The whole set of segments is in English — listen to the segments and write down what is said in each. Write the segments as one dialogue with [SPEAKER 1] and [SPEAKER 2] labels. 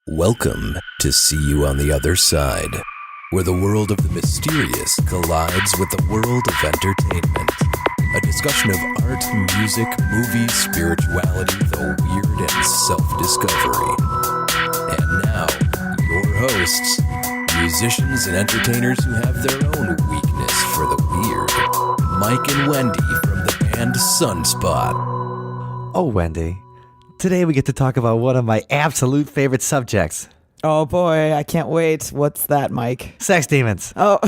[SPEAKER 1] Welcome to See You on the Other Side, where the world of the mysterious collides with the world of entertainment. A discussion of art, music, movies, spirituality, the weird, and self-discovery. And now, your hosts, musicians and entertainers who have their own weakness for the weird, Mike and Wendy from the band Sunspot.
[SPEAKER 2] Oh, Wendy. Today we get to talk about one of my absolute favorite subjects.
[SPEAKER 3] Oh boy, I can't wait. What's that, Mike?
[SPEAKER 2] Sex demons.
[SPEAKER 3] Oh,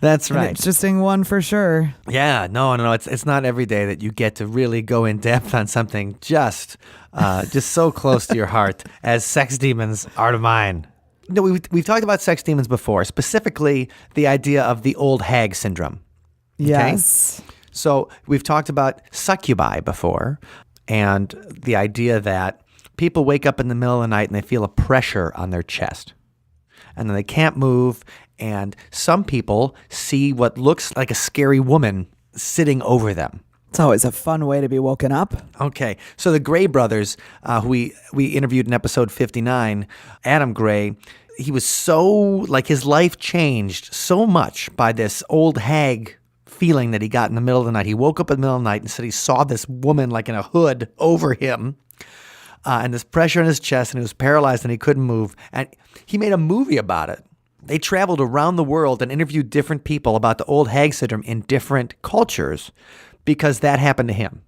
[SPEAKER 2] That's
[SPEAKER 3] an
[SPEAKER 2] right.
[SPEAKER 3] interesting one for sure.
[SPEAKER 2] Yeah, no. It's not every day that you get to really go in depth on something just so close to your heart as sex demons are to mine. No, we've talked about sex demons before, specifically the idea of the old hag syndrome.
[SPEAKER 3] Yes.
[SPEAKER 2] So we've talked about succubi before, and the idea that people wake up in the middle of the night and they feel a pressure on their chest. And then they can't move, and some people see what looks like a scary woman sitting over them.
[SPEAKER 3] It's always a fun way to be woken up.
[SPEAKER 2] Okay, so the Gray brothers, who we interviewed in episode 59, Adam Gray, he was his life changed so much by this old hag feeling that he got in the middle of the night. He woke up in the middle of the night and said he saw this woman like in a hood over him, and this pressure in his chest, and he was paralyzed and he couldn't move. And he made a movie about it. They traveled around the world and interviewed different people about the old hag syndrome in different cultures because that happened to him.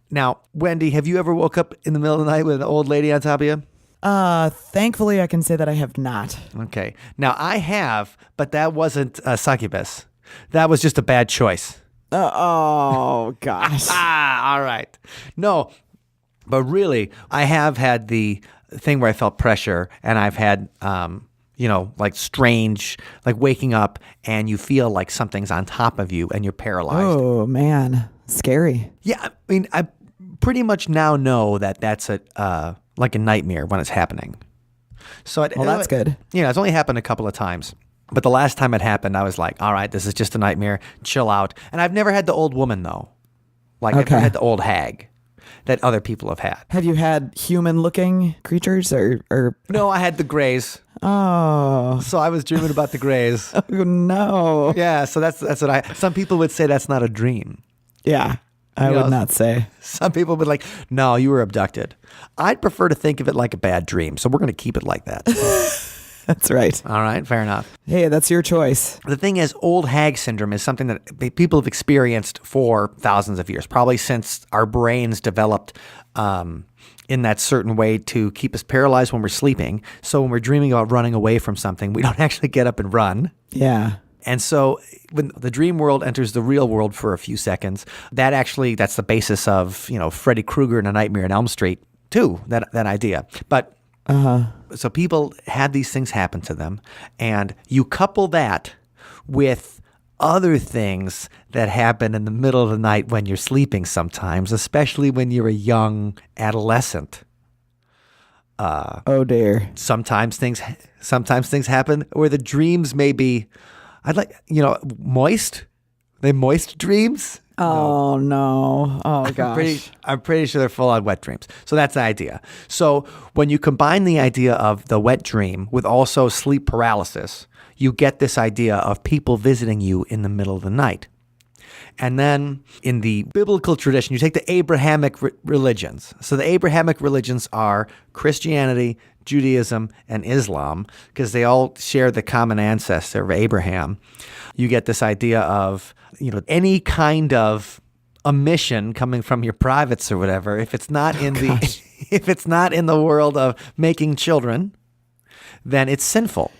[SPEAKER 2] Now, Wendy, have you ever woke up in the middle of the night with an old lady on top of you?
[SPEAKER 3] Thankfully I can say that I have not.
[SPEAKER 2] Okay. Now, I have, but that wasn't a succubus. That was just a bad choice.
[SPEAKER 3] Oh, gosh.
[SPEAKER 2] All right. No, but really, I have had the thing where I felt pressure, and I've had, like strange, like waking up and you feel like something's on top of you and you're paralyzed.
[SPEAKER 3] Oh, man. Scary.
[SPEAKER 2] Yeah, I mean, I pretty much now know that that's like a nightmare when it's happening. So
[SPEAKER 3] That's good.
[SPEAKER 2] It's only happened a couple of times. But the last time it happened, I was like, all right, this is just a nightmare. Chill out. And I've never had the old woman, though. I've never had the old hag that other people have had.
[SPEAKER 3] Have you had human-looking creatures or?
[SPEAKER 2] No, I had the Greys.
[SPEAKER 3] Oh.
[SPEAKER 2] So I was dreaming about the Greys.
[SPEAKER 3] Oh, no.
[SPEAKER 2] Yeah, so that's what some people would say that's not a dream.
[SPEAKER 3] Yeah, I would not say.
[SPEAKER 2] Some people would be like, no, you were abducted. I'd prefer to think of it like a bad dream, so we're going to keep it like that.
[SPEAKER 3] That's right.
[SPEAKER 2] All right, fair enough.
[SPEAKER 3] Hey, that's your choice.
[SPEAKER 2] The thing is, old hag syndrome is something that people have experienced for thousands of years, probably since our brains developed in that certain way to keep us paralyzed when we're sleeping. So when we're dreaming about running away from something, we don't actually get up and run.
[SPEAKER 3] Yeah.
[SPEAKER 2] And so when the dream world enters the real world for a few seconds, that's the basis of, Freddy Krueger in A Nightmare on Elm Street too, that idea. But so people had these things happen to them, and you couple that with other things that happen in the middle of the night when you're sleeping sometimes, especially when you're a young adolescent.
[SPEAKER 3] Oh dear.
[SPEAKER 2] Sometimes things happen where the dreams may be, moist. They moist dreams.
[SPEAKER 3] Oh, no. Oh, gosh.
[SPEAKER 2] I'm pretty sure they're full-on wet dreams. So that's the idea. So when you combine the idea of the wet dream with also sleep paralysis, you get this idea of people visiting you in the middle of the night. And then in the biblical tradition, you take the Abrahamic religions. So the Abrahamic religions are Christianity, Judaism, and Islam, because they all share the common ancestor of Abraham. You get this idea of, any kind of a mission coming from your privates or whatever, if it's not in if it's not in the world of making children, then it's sinful.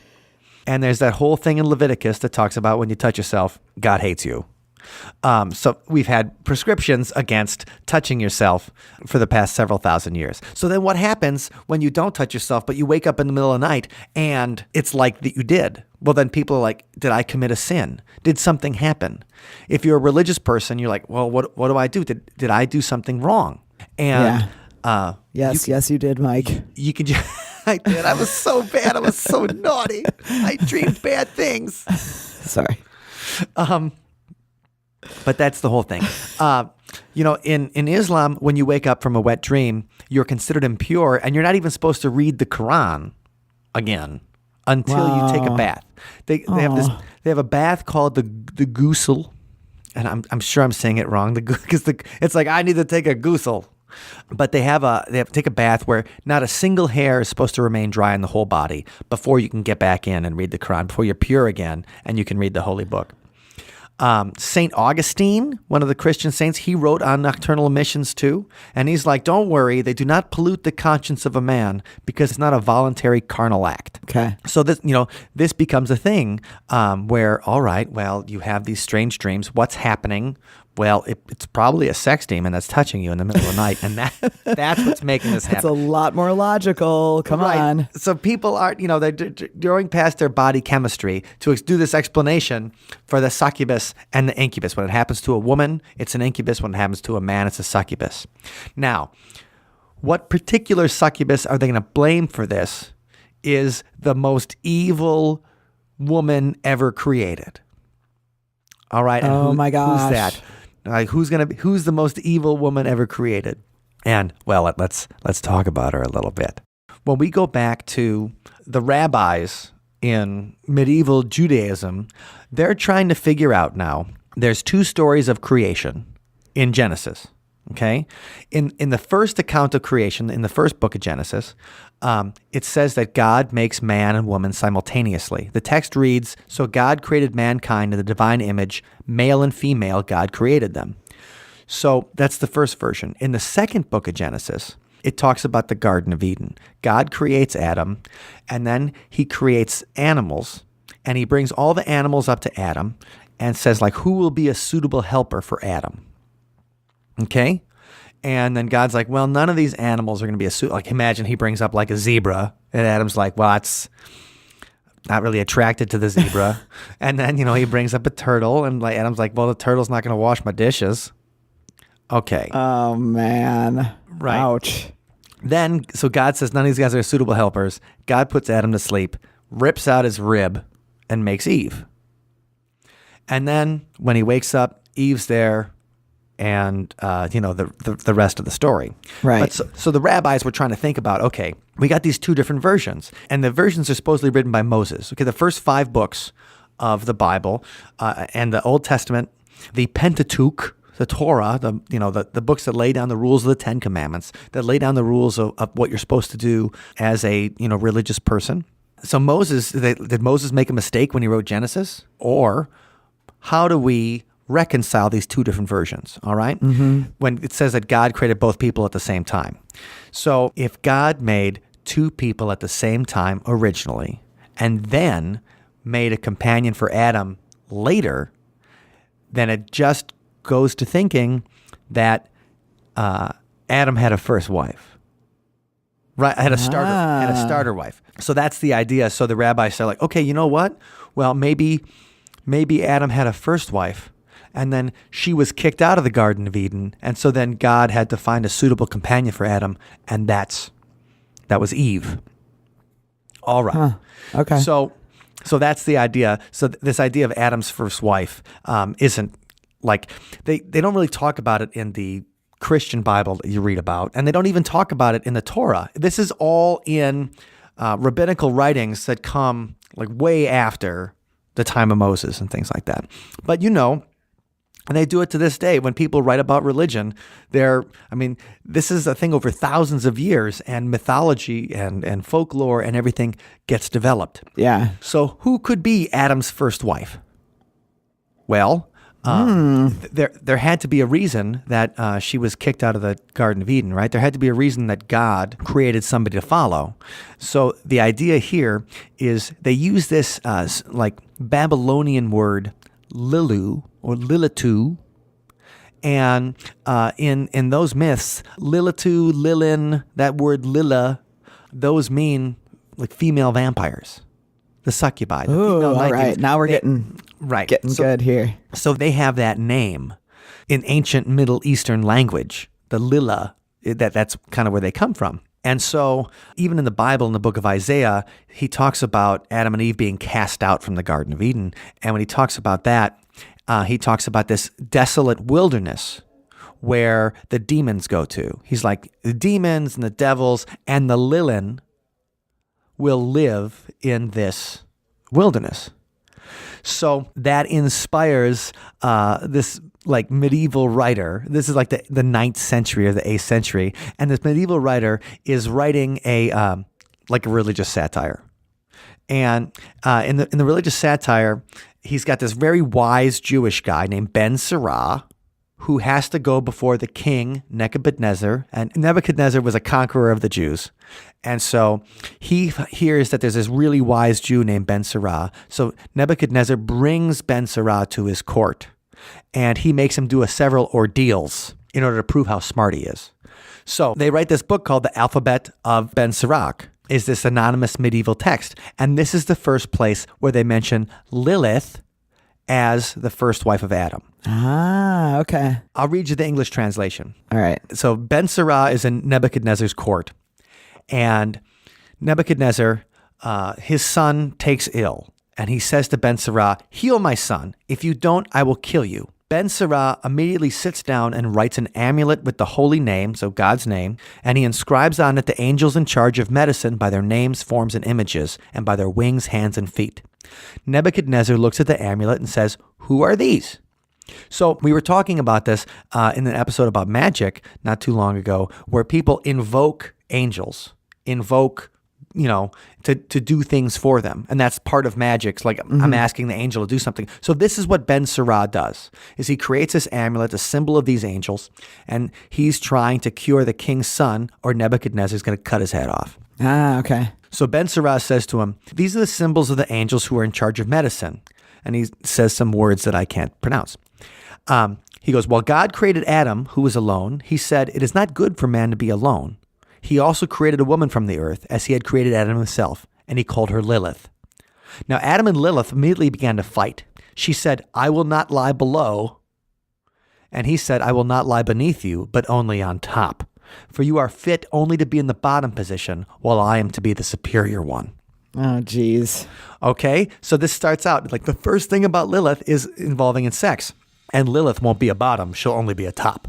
[SPEAKER 2] And there's that whole thing in Leviticus that talks about when you touch yourself, God hates you. So we've had prescriptions against touching yourself for the past several thousand years. So then what happens when you don't touch yourself, but you wake up in the middle of the night and it's like that you did? Well, then people are like, did I commit a sin? Did something happen? If you're a religious person, you're like, well, what do I do? Did I do something wrong? And
[SPEAKER 3] Yes, you did, Mike.
[SPEAKER 2] You can just, I did. I was so bad. I was so naughty. I dreamed bad things.
[SPEAKER 3] Sorry.
[SPEAKER 2] But that's the whole thing. In Islam, when you wake up from a wet dream, you're considered impure, and you're not even supposed to read the Quran again until you take a bath. They have a bath called the ghusl, and I'm sure I'm saying it wrong. Because it's like I need to take a ghusl. But they have to take a bath where not a single hair is supposed to remain dry on the whole body before you can get back in and read the Quran, before you're pure again and you can read the holy book. St. Augustine, one of the Christian saints, he wrote on nocturnal emissions too. And he's like, don't worry, they do not pollute the conscience of a man because it's not a voluntary carnal act.
[SPEAKER 3] Okay.
[SPEAKER 2] So this becomes a thing where, all right, well, you have these strange dreams. What's happening? Well, it's probably a sex demon that's touching you in the middle of the night, and that's what's making this happen.
[SPEAKER 3] It's a lot more logical. Come on.
[SPEAKER 2] So people are, they're going past their body chemistry to do this explanation for the succubus and the incubus. When it happens to a woman, it's an incubus. When it happens to a man, it's a succubus. Now, what particular succubus are they going to blame for this is the most evil woman ever created. All right. And
[SPEAKER 3] my gosh.
[SPEAKER 2] Who's that? Like, who's the most evil woman ever created? And well, let's talk about her a little bit. When we go back to the rabbis in medieval Judaism, they're trying to figure out now. There's 2 stories of creation in Genesis. Okay, in the first account of creation, in the first book of Genesis, it says that God makes man and woman simultaneously. The text reads, "So God created mankind in the divine image, male and female, God created them." So that's the first version. In the second book of Genesis, it talks about the Garden of Eden. God creates Adam, and then he creates animals, and he brings all the animals up to Adam and says, like, who will be a suitable helper for Adam? Okay? And then God's like, well, none of these animals are going to be a suit. Like, imagine he brings up like a zebra, and Adam's like, well, it's not really attracted to the zebra. And then, he brings up a turtle, and like Adam's like, well, the turtle's not going to wash my dishes. Okay.
[SPEAKER 3] Oh, man.
[SPEAKER 2] Right.
[SPEAKER 3] Ouch.
[SPEAKER 2] Then, so God says none of these guys are suitable helpers. God puts Adam to sleep, rips out his rib, and makes Eve. And then when he wakes up, Eve's there, and the rest of the story.
[SPEAKER 3] Right.
[SPEAKER 2] But so the rabbis were trying to think about, okay, we got these 2 different versions, and the versions are supposedly written by Moses. Okay, the first 5 books of the Bible and the Old Testament, the Pentateuch, the Torah, the books that lay down the rules of the 10 Commandments, that lay down the rules of what you're supposed to do as a religious person. So did Moses make a mistake when he wrote Genesis, or how do we reconcile these 2 different versions, all right? Mm-hmm. When it says that God created both people at the same time. So if God made 2 people at the same time originally, and then made a companion for Adam later, then it just goes to thinking that Adam had a first wife. Right, had a starter wife. So that's the idea. So the rabbis are like, okay, you know what? Well, maybe Adam had a first wife, and then she was kicked out of the Garden of Eden, and so then God had to find a suitable companion for Adam, and that was Eve. All right.
[SPEAKER 3] Huh. Okay.
[SPEAKER 2] So that's the idea. So this idea of Adam's first wife isn't like they don't really talk about it in the Christian Bible that you read about, and they don't even talk about it in the Torah. This is all in rabbinical writings that come like way after the time of Moses and things like that. But and they do it to this day. When people write about religion, this is a thing over thousands of years, and mythology and folklore and everything gets developed.
[SPEAKER 3] Yeah.
[SPEAKER 2] So who could be Adam's first wife? Well, there had to be a reason that she was kicked out of the Garden of Eden, right? There had to be a reason that God created somebody to follow. So the idea here is they use this like Babylonian word Lilu or Lilitu, and in those myths, Lilitu, Lilin, that word Lila, those mean like female vampires, the succubi. The
[SPEAKER 3] Ooh,
[SPEAKER 2] female
[SPEAKER 3] all right. Now we're getting good here.
[SPEAKER 2] So they have that name in ancient Middle Eastern language, the Lila. That's kind of where they come from. And so even in the Bible, in the book of Isaiah, he talks about Adam and Eve being cast out from the Garden of Eden. And when he talks about that, he talks about this desolate wilderness where the demons go to. He's like, the demons and the devils and the Lillin will live in this wilderness. So that inspires this like medieval writer. This is like the 9th century or the 8th century. And this medieval writer is writing a like a religious satire. And in the religious satire, he's got this very wise Jewish guy named Ben Sirah, who has to go before the king Nebuchadnezzar. And Nebuchadnezzar was a conqueror of the Jews. And so he hears that there's this really wise Jew named Ben Sirah. So Nebuchadnezzar brings Ben Sirah to his court, and he makes him do several ordeals in order to prove how smart he is. So they write this book called The Alphabet of Ben Sirach, is this anonymous medieval text. And this is the first place where they mention Lilith as the first wife of Adam.
[SPEAKER 3] Ah, okay.
[SPEAKER 2] I'll read you the English translation.
[SPEAKER 3] All right.
[SPEAKER 2] So Ben Sirah is in Nebuchadnezzar's court, and Nebuchadnezzar, his son takes ill, and he says to Ben Sirah, "Heal my son. If you don't, I will kill you." Ben Sirah immediately sits down and writes an amulet with the holy name, so God's name, and he inscribes on it the angels in charge of medicine by their names, forms, and images, and by their wings, hands, and feet. Nebuchadnezzar looks at the amulet and says, "Who are these?" So we were talking about this in an episode about magic not too long ago, where people invoke angels, to do things for them. And that's part of magic. It's like, I'm asking the angel to do something. So this is what Ben Sirah does, is he creates this amulet, a symbol of these angels, and he's trying to cure the king's son, or Nebuchadnezzar's going to cut his head off.
[SPEAKER 3] Ah, okay.
[SPEAKER 2] So Ben Sirah says to him, "These are the symbols of the angels who are in charge of medicine." And he says some words that I can't pronounce. He goes, "While God created Adam, who was alone, he said, 'It is not good for man to be alone.' He also created a woman from the earth, as he had created Adam himself, and he called her Lilith. Now Adam and Lilith immediately began to fight. She said, 'I will not lie below.' And he said, 'I will not lie beneath you, but only on top. For you are fit only to be in the bottom position, while I am to be the superior one.'"
[SPEAKER 3] Oh, geez.
[SPEAKER 2] Okay, so this starts out like the first thing about Lilith is involving in sex. And Lilith won't be a bottom, she'll only be a top.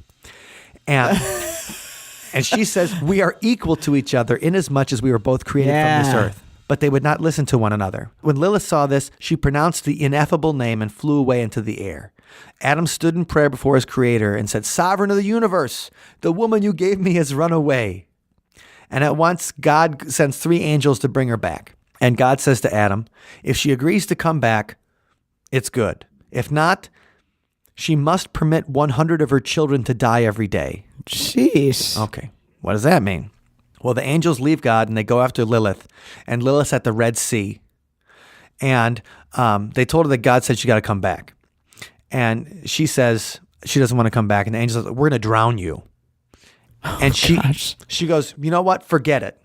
[SPEAKER 2] And she says, "We are equal to each other inasmuch as we were both created from this earth." But they would not listen to one another. When Lilith saw this, she pronounced the ineffable name and flew away into the air. Adam stood in prayer before his creator and said, "Sovereign of the universe, the woman you gave me has run away." And at once God sends 3 angels to bring her back. And God says to Adam, "If she agrees to come back, it's good. If not, she must permit 100 of her children to die every day."
[SPEAKER 3] Jeez.
[SPEAKER 2] Okay, what does that mean? Well, the angels leave God and they go after Lilith, and Lilith's at the Red Sea. And they told her that God said she got to come back. And she says she doesn't want to come back. And the angel says, "We're going to drown you." And she goes, "You know what? Forget it.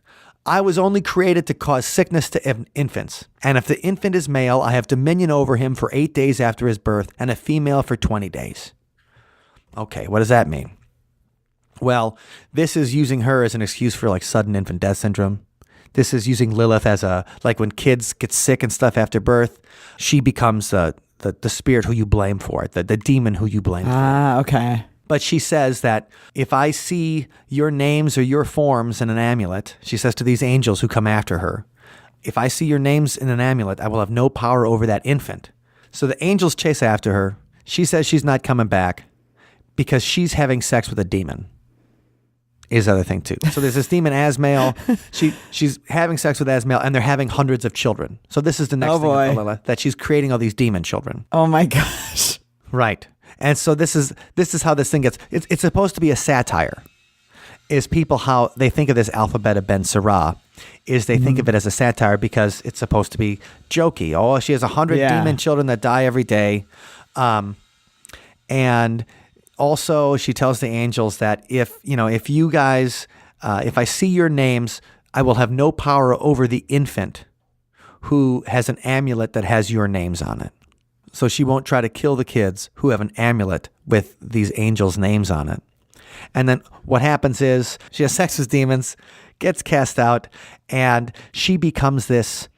[SPEAKER 2] I was only created to cause sickness to infants. And if the infant is male, I have dominion over him for 8 days after his birth, and a female for 20 days. Okay, what does that mean? Well, this is using her as an excuse for like sudden infant death syndrome. This is using Lilith as like when kids get sick and stuff after birth, she becomes the spirit who you blame for it, the demon who you blame for.
[SPEAKER 3] Ah, okay.
[SPEAKER 2] But she says that if I see your names or your forms in an amulet, she says to these angels who come after her, if I see your names in an amulet, I will have no power over that infant. So the angels chase after her. She says she's not coming back because she's having sex with a demon. Is the other thing too. So there's this demon Asmael. She's having sex with Asmael, and they're having hundreds of children. So this is the next thing with Lilith, that she's creating all these demon children.
[SPEAKER 3] Oh my gosh.
[SPEAKER 2] Right. And so this is how this thing gets. It's supposed to be a satire. Is people how they think of this alphabet of Ben Sirah, is they think of it as a satire because it's supposed to be jokey. Oh, she has 100 demon children that die every day. And also she tells the angels that if you guys, if I see your names, I will have no power over the infant who has an amulet that has your names on it. So she won't try to kill the kids who have an amulet with these angels' names on it. And then what happens is she has sex with demons, gets cast out, and she becomes this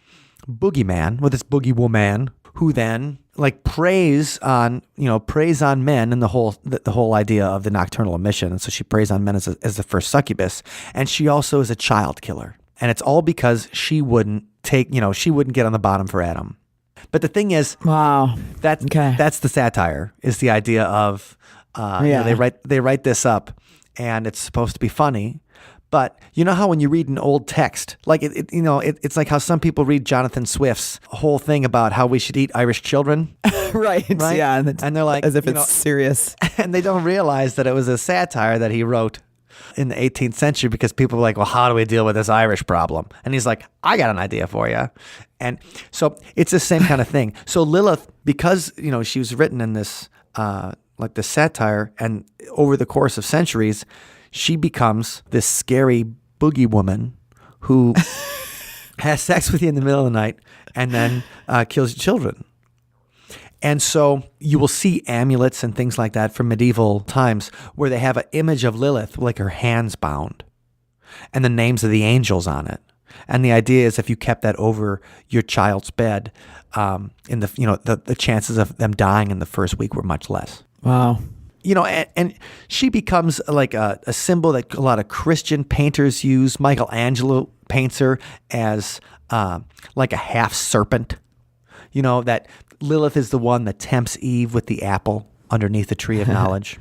[SPEAKER 2] boogeyman, or this boogie woman, who then like preys on men and the whole idea of the nocturnal emission. And so she preys on men as the first succubus. And she also is a child killer. And it's all because she wouldn't get on the bottom for Adam. But the thing is,
[SPEAKER 3] wow,
[SPEAKER 2] that's the satire, is the idea of they write this up and it's supposed to be funny. But you know how when you read an old text, like it's like how some people read Jonathan Swift's whole thing about how we should eat Irish children.
[SPEAKER 3] Right. Yeah.
[SPEAKER 2] And they're like,
[SPEAKER 3] as if it's serious.
[SPEAKER 2] And they don't realize that it was a satire that he wrote in the 18th century, because people were like, well, how do we deal with this Irish problem? And he's like, I got an idea for you. And so it's the same kind of thing. So Lilith, because, she was written in this, like the satire, and over the course of centuries, she becomes this scary boogie woman who has sex with you in the middle of the night and then kills children. And so you will see amulets and things like that from medieval times where they have an image of Lilith, like her hands bound, and the names of the angels on it. And the idea is if you kept that over your child's bed, in the chances of them dying in the first week were much less.
[SPEAKER 3] Wow.
[SPEAKER 2] And she becomes like a symbol that a lot of Christian painters use. Michelangelo paints her as like a half serpent. That Lilith is the one that tempts Eve with the apple underneath the tree of knowledge.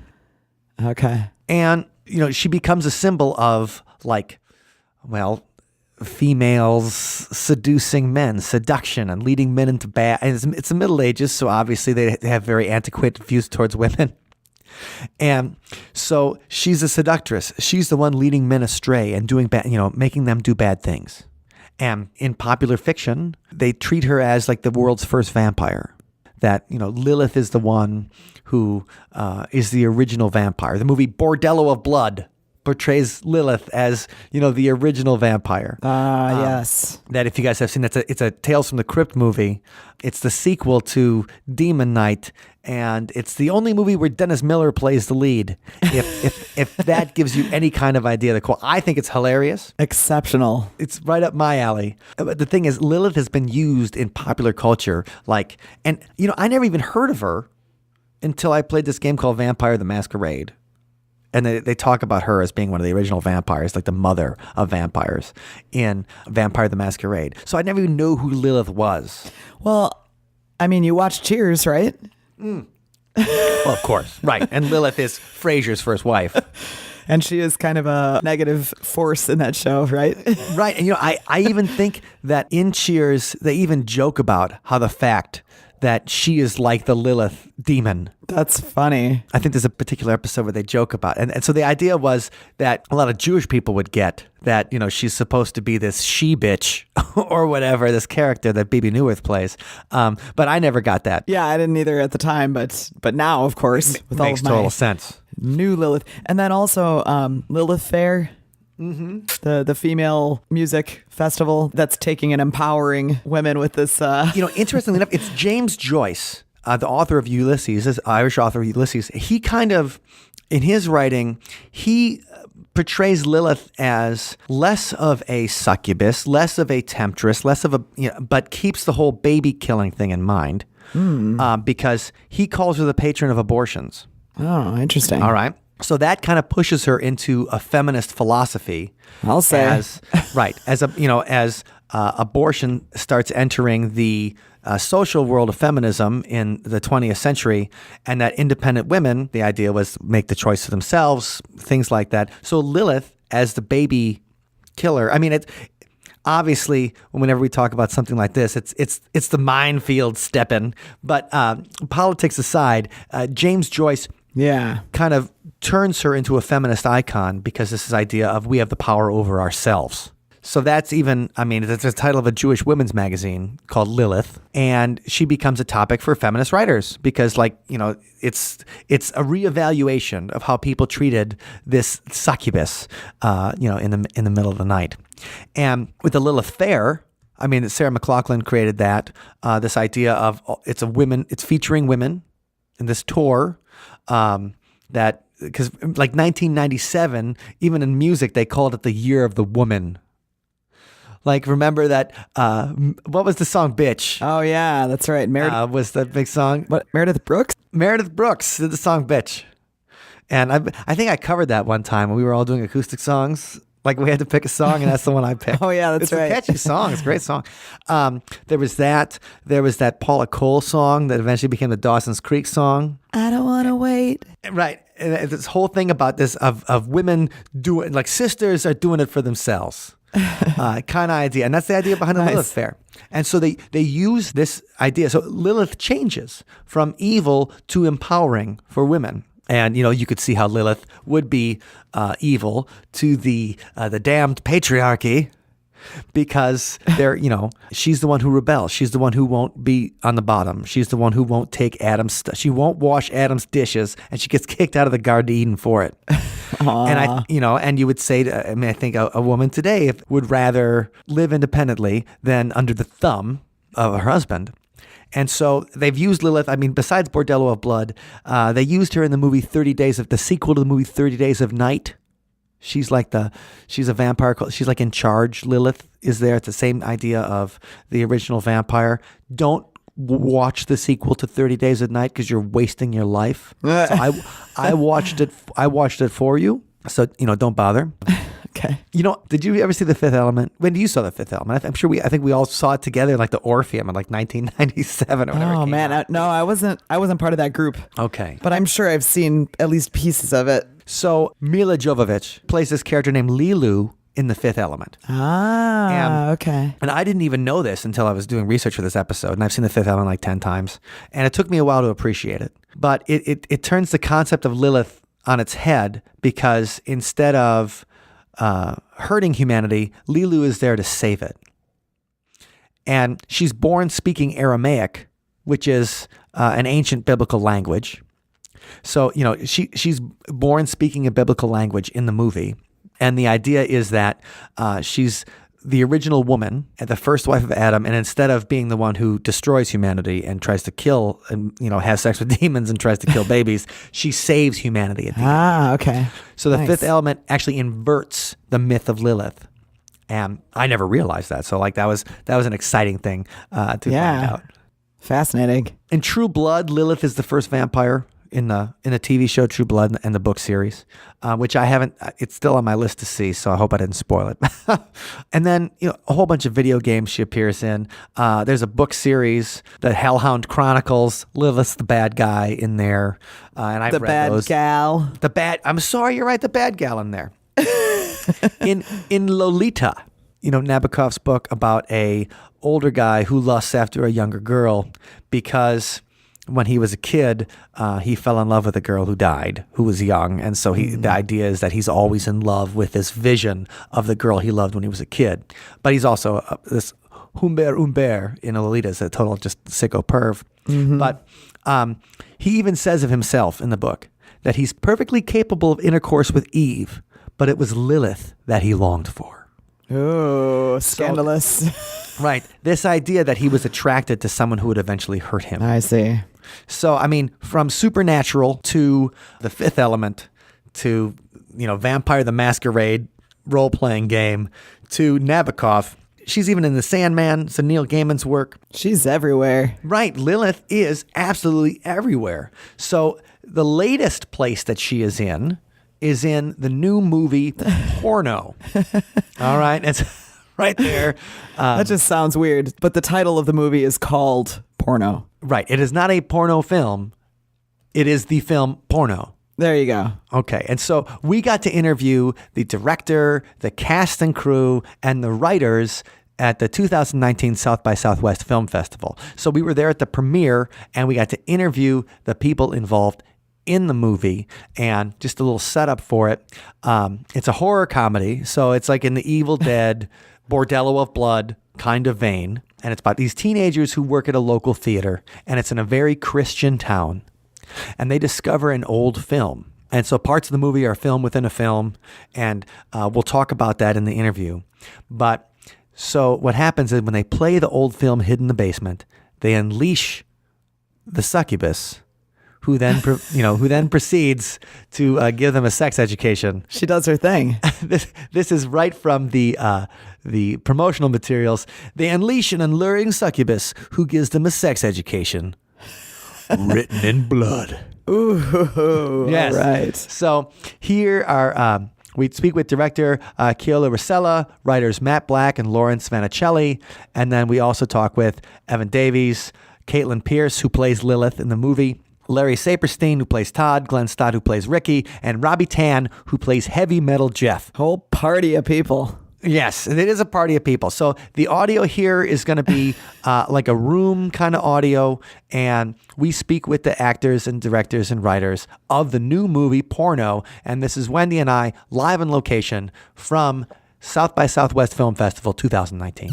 [SPEAKER 3] Okay.
[SPEAKER 2] And, she becomes a symbol of like, well, females seducing men, seduction, and leading men into bad. And it's the Middle Ages, so obviously they have very antiquated views towards women. And so she's a seductress. She's the one leading men astray and doing bad, making them do bad things. And in popular fiction, they treat her as like the world's first vampire. That, Lilith is the one who is the original vampire. The movie Bordello of Blood portrays Lilith as, the original vampire.
[SPEAKER 3] Yes.
[SPEAKER 2] That if you guys have seen, it's a Tales from the Crypt movie. It's the sequel to Demon Knight, and it's the only movie where Dennis Miller plays the lead. If that gives you any kind of idea, I think it's hilarious.
[SPEAKER 3] Exceptional.
[SPEAKER 2] It's right up my alley. But the thing is, Lilith has been used in popular culture, and I never even heard of her until I played this game called Vampire the Masquerade. And they talk about her as being one of the original vampires, like the mother of vampires in Vampire the Masquerade. So I never even knew who Lilith was.
[SPEAKER 3] Well, I mean, you watched Cheers, right?
[SPEAKER 2] Well, of course. Right. And Lilith is Frasier's first wife.
[SPEAKER 3] And she is kind of a negative force in that show, right?
[SPEAKER 2] Right. And, I even think that in Cheers, they even joke about how the fact that she is like the Lilith demon.
[SPEAKER 3] That's funny.
[SPEAKER 2] I think there's a particular episode where they joke about it. And so the idea was that a lot of Jewish people would get that, she's supposed to be this she-bitch or whatever, this character that Bebe Neuwirth plays. But I never got that.
[SPEAKER 3] Yeah, I didn't either at the time, but now, of course, with all
[SPEAKER 2] makes
[SPEAKER 3] of my
[SPEAKER 2] total sense.
[SPEAKER 3] New Lilith. And then also Lilith Fair.
[SPEAKER 2] Mm-hmm.
[SPEAKER 3] The female music festival that's taking and empowering women with this.
[SPEAKER 2] Interestingly enough, it's James Joyce, the author of Ulysses, this Irish author of Ulysses. He kind of, in his writing, he portrays Lilith as less of a succubus, less of a temptress, less of a, but keeps the whole baby killing thing in mind, because he calls her the patron of abortions.
[SPEAKER 3] Oh, interesting.
[SPEAKER 2] All right. So that kind of pushes her into a feminist philosophy.
[SPEAKER 3] I'll say,
[SPEAKER 2] as abortion starts entering the social world of feminism in the 20th century, and that independent women, the idea was make the choice for themselves, things like that. So Lilith as the baby killer. I mean, it's obviously whenever we talk about something like this, it's the minefield stepping. But politics aside, James Joyce.
[SPEAKER 3] Yeah.
[SPEAKER 2] Kind of turns her into a feminist icon because this idea of we have the power over ourselves. So that's it's the title of a Jewish women's magazine called Lilith. And she becomes a topic for feminist writers because it's a reevaluation of how people treated this succubus, in the middle of the night. And with the Lilith Fair, Sarah McLachlan created that, this idea of it's featuring women in this tour. That because like 1997, even in music, they called it the year of the woman. Like, remember that, what was the song Bitch?
[SPEAKER 3] Oh, yeah, that's right.
[SPEAKER 2] Was the big song.
[SPEAKER 3] What, Meredith Brooks?
[SPEAKER 2] Meredith Brooks did the song Bitch. And I think I covered that one time when we were all doing acoustic songs. Like, we had to pick a song, and that's the one I picked.
[SPEAKER 3] Oh, yeah, that's right.
[SPEAKER 2] It's a catchy song. It's a great song. There was that. There was that Paula Cole song that eventually became the Dawson's Creek song.
[SPEAKER 3] I don't want to wait.
[SPEAKER 2] Right. And this whole thing about this of women doing, like, sisters are doing it for themselves. Kind of idea. And that's the idea behind the Lilith Fair. And so they use this idea. So Lilith changes from evil to empowering for women. And, you could see how Lilith would be evil to the damned patriarchy because she's the one who rebels. She's the one who won't be on the bottom. She's the one who won't take Adam's stuff. She won't wash Adam's dishes, and she gets kicked out of the Garden of Eden for it. And and you would say, I think a woman today would rather live independently than under the thumb of her husband. And so they've used Lilith. I mean, besides Bordello of Blood, they used her in the movie the sequel to the movie 30 Days of Night. She's a vampire. She's like in charge. Lilith is there. It's the same idea of the original vampire. Don't watch the sequel to 30 Days of Night because you're wasting your life. So I watched it. I watched it for you. So, don't bother.
[SPEAKER 3] Okay.
[SPEAKER 2] Did you ever see The Fifth Element? When you saw The Fifth Element? I think we all saw it together in like the Orpheum in like 1997 or whatever.
[SPEAKER 3] Oh man, no, I wasn't part of that group.
[SPEAKER 2] Okay.
[SPEAKER 3] But I'm sure I've seen at least pieces of it.
[SPEAKER 2] So Mila Jovovich plays this character named Lilu in The Fifth Element.
[SPEAKER 3] Okay.
[SPEAKER 2] And I didn't even know this until I was doing research for this episode, and I've seen The Fifth Element like 10 times, and it took me a while to appreciate it. But it turns the concept of Lilith on its head because instead of hurting humanity, Lilu is there to save it. And she's born speaking Aramaic, which is an ancient biblical language. So, she's born speaking a biblical language in the movie. And the idea is that she's the original woman, the first wife of Adam, and instead of being the one who destroys humanity and tries to kill and, has sex with demons and tries to kill babies, she saves humanity at the end.
[SPEAKER 3] Okay.
[SPEAKER 2] So the Fifth Element actually inverts the myth of Lilith. And I never realized that. So that was an exciting thing to find out.
[SPEAKER 3] Fascinating.
[SPEAKER 2] In True Blood, Lilith is the first vampire in the TV show True Blood and the book series, which I haven't. It's still on my list to see, so I hope I didn't spoil it. And then a whole bunch of video games she appears in. There's a book series, the Hellhound Chronicles. Lilith's the bad guy in there, and I've read those.
[SPEAKER 3] The bad gal.
[SPEAKER 2] The bad. I'm sorry, you're right. The bad gal in there. in Lolita, Nabokov's book about a older guy who lusts after a younger girl because when he was a kid, he fell in love with a girl who died, who was young. And so the idea is that he's always in love with this vision of the girl he loved when he was a kid. But he's also this Humbert in Lolita is a total just sicko perv. Mm-hmm. But he even says of himself in the book that he's perfectly capable of intercourse with Eve, but it was Lilith that he longed for.
[SPEAKER 3] Oh, scandalous.
[SPEAKER 2] Right. This idea that he was attracted to someone who would eventually hurt him.
[SPEAKER 3] I see.
[SPEAKER 2] So, I mean, from Supernatural to The Fifth Element to, Vampire the Masquerade role-playing game to Nabokov, she's even in The Sandman, so Neil Gaiman's work.
[SPEAKER 3] She's everywhere.
[SPEAKER 2] Right. Lilith is absolutely everywhere. So the latest place that she is in the new movie Porno. All right. It's right there.
[SPEAKER 3] That just sounds weird. But the title of the movie is called Porno.
[SPEAKER 2] Right. It is not a porno film. It is the film Porno.
[SPEAKER 3] There you go.
[SPEAKER 2] Okay. And so we got to interview the director, the cast and crew, and the writers at the 2019 South by Southwest Film Festival. So we were there at the premiere, and we got to interview the people involved in the movie, and just a little setup for it. It's a horror comedy, so it's like in the Evil Dead, Bordello of Blood kind of vein, and it's about these teenagers who work at a local theater, and it's in a very Christian town, and they discover an old film. And so parts of the movie are film within a film, and we'll talk about that in the interview. But so what happens is when they play the old film hidden in the basement, they unleash the succubus who then proceeds to give them a sex education.
[SPEAKER 3] She does her thing.
[SPEAKER 2] This is right from the promotional materials. They unleash an alluring succubus who gives them a sex education, written in blood.
[SPEAKER 3] Ooh,
[SPEAKER 2] yes.
[SPEAKER 3] All right.
[SPEAKER 2] So here are we speak with director Keola Rosella, writers Matt Black and Lawrence Vanicelli, and then we also talk with Evan Davies, Caitlin Pierce, who plays Lillith in the movie, Larry Saperstein, who plays Todd, Glenn Stott, who plays Ricky, and Robbie Tan, who plays Heavy Metal Jeff.
[SPEAKER 3] Whole party of people.
[SPEAKER 2] Yes, it is a party of people. So the audio here is going to be like a room kind of audio, and we speak with the actors and directors and writers of the new movie Porno, and this is Wendy and I live on location from South by Southwest Film Festival 2019.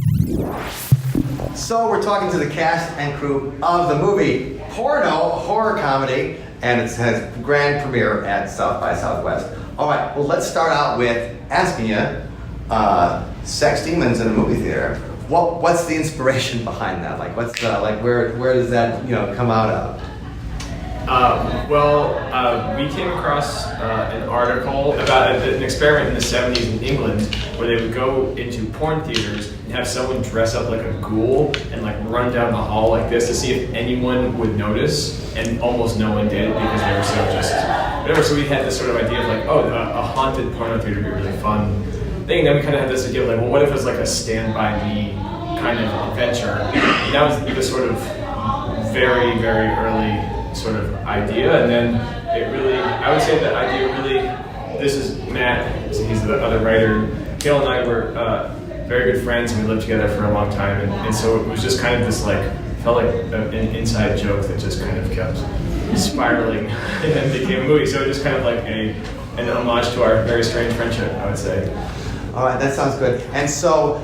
[SPEAKER 2] So we're talking to the cast and crew of the movie Porno, a horror comedy, and it has grand premiere at South by Southwest. All right, well, let's start out with asking you, sex demons in a movie theater. What's the inspiration behind that? Like, what's where does that come out of?
[SPEAKER 4] We came across an article about an experiment in the 70s in England where they would go into porn theaters and have someone dress up like a ghoul and like run down the hall like this to see if anyone would notice, and almost no one did because they were so just whatever. So we had this sort of idea of like, a haunted porno theater would be a really fun thing. And then we kind of had this idea of like, well, what if it was like a Stand By Me kind of adventure? And that was the sort of very, very early sort of idea, and then it really, I would say that idea really, this is Matt, he's the other writer. Gail and I were very good friends, and we lived together for a long time, and so it was just kind of this felt like an inside joke that just kind of kept spiraling and then became a movie. So it just kind of like an homage to our very strange friendship, I would say.
[SPEAKER 2] All right, that sounds good. And so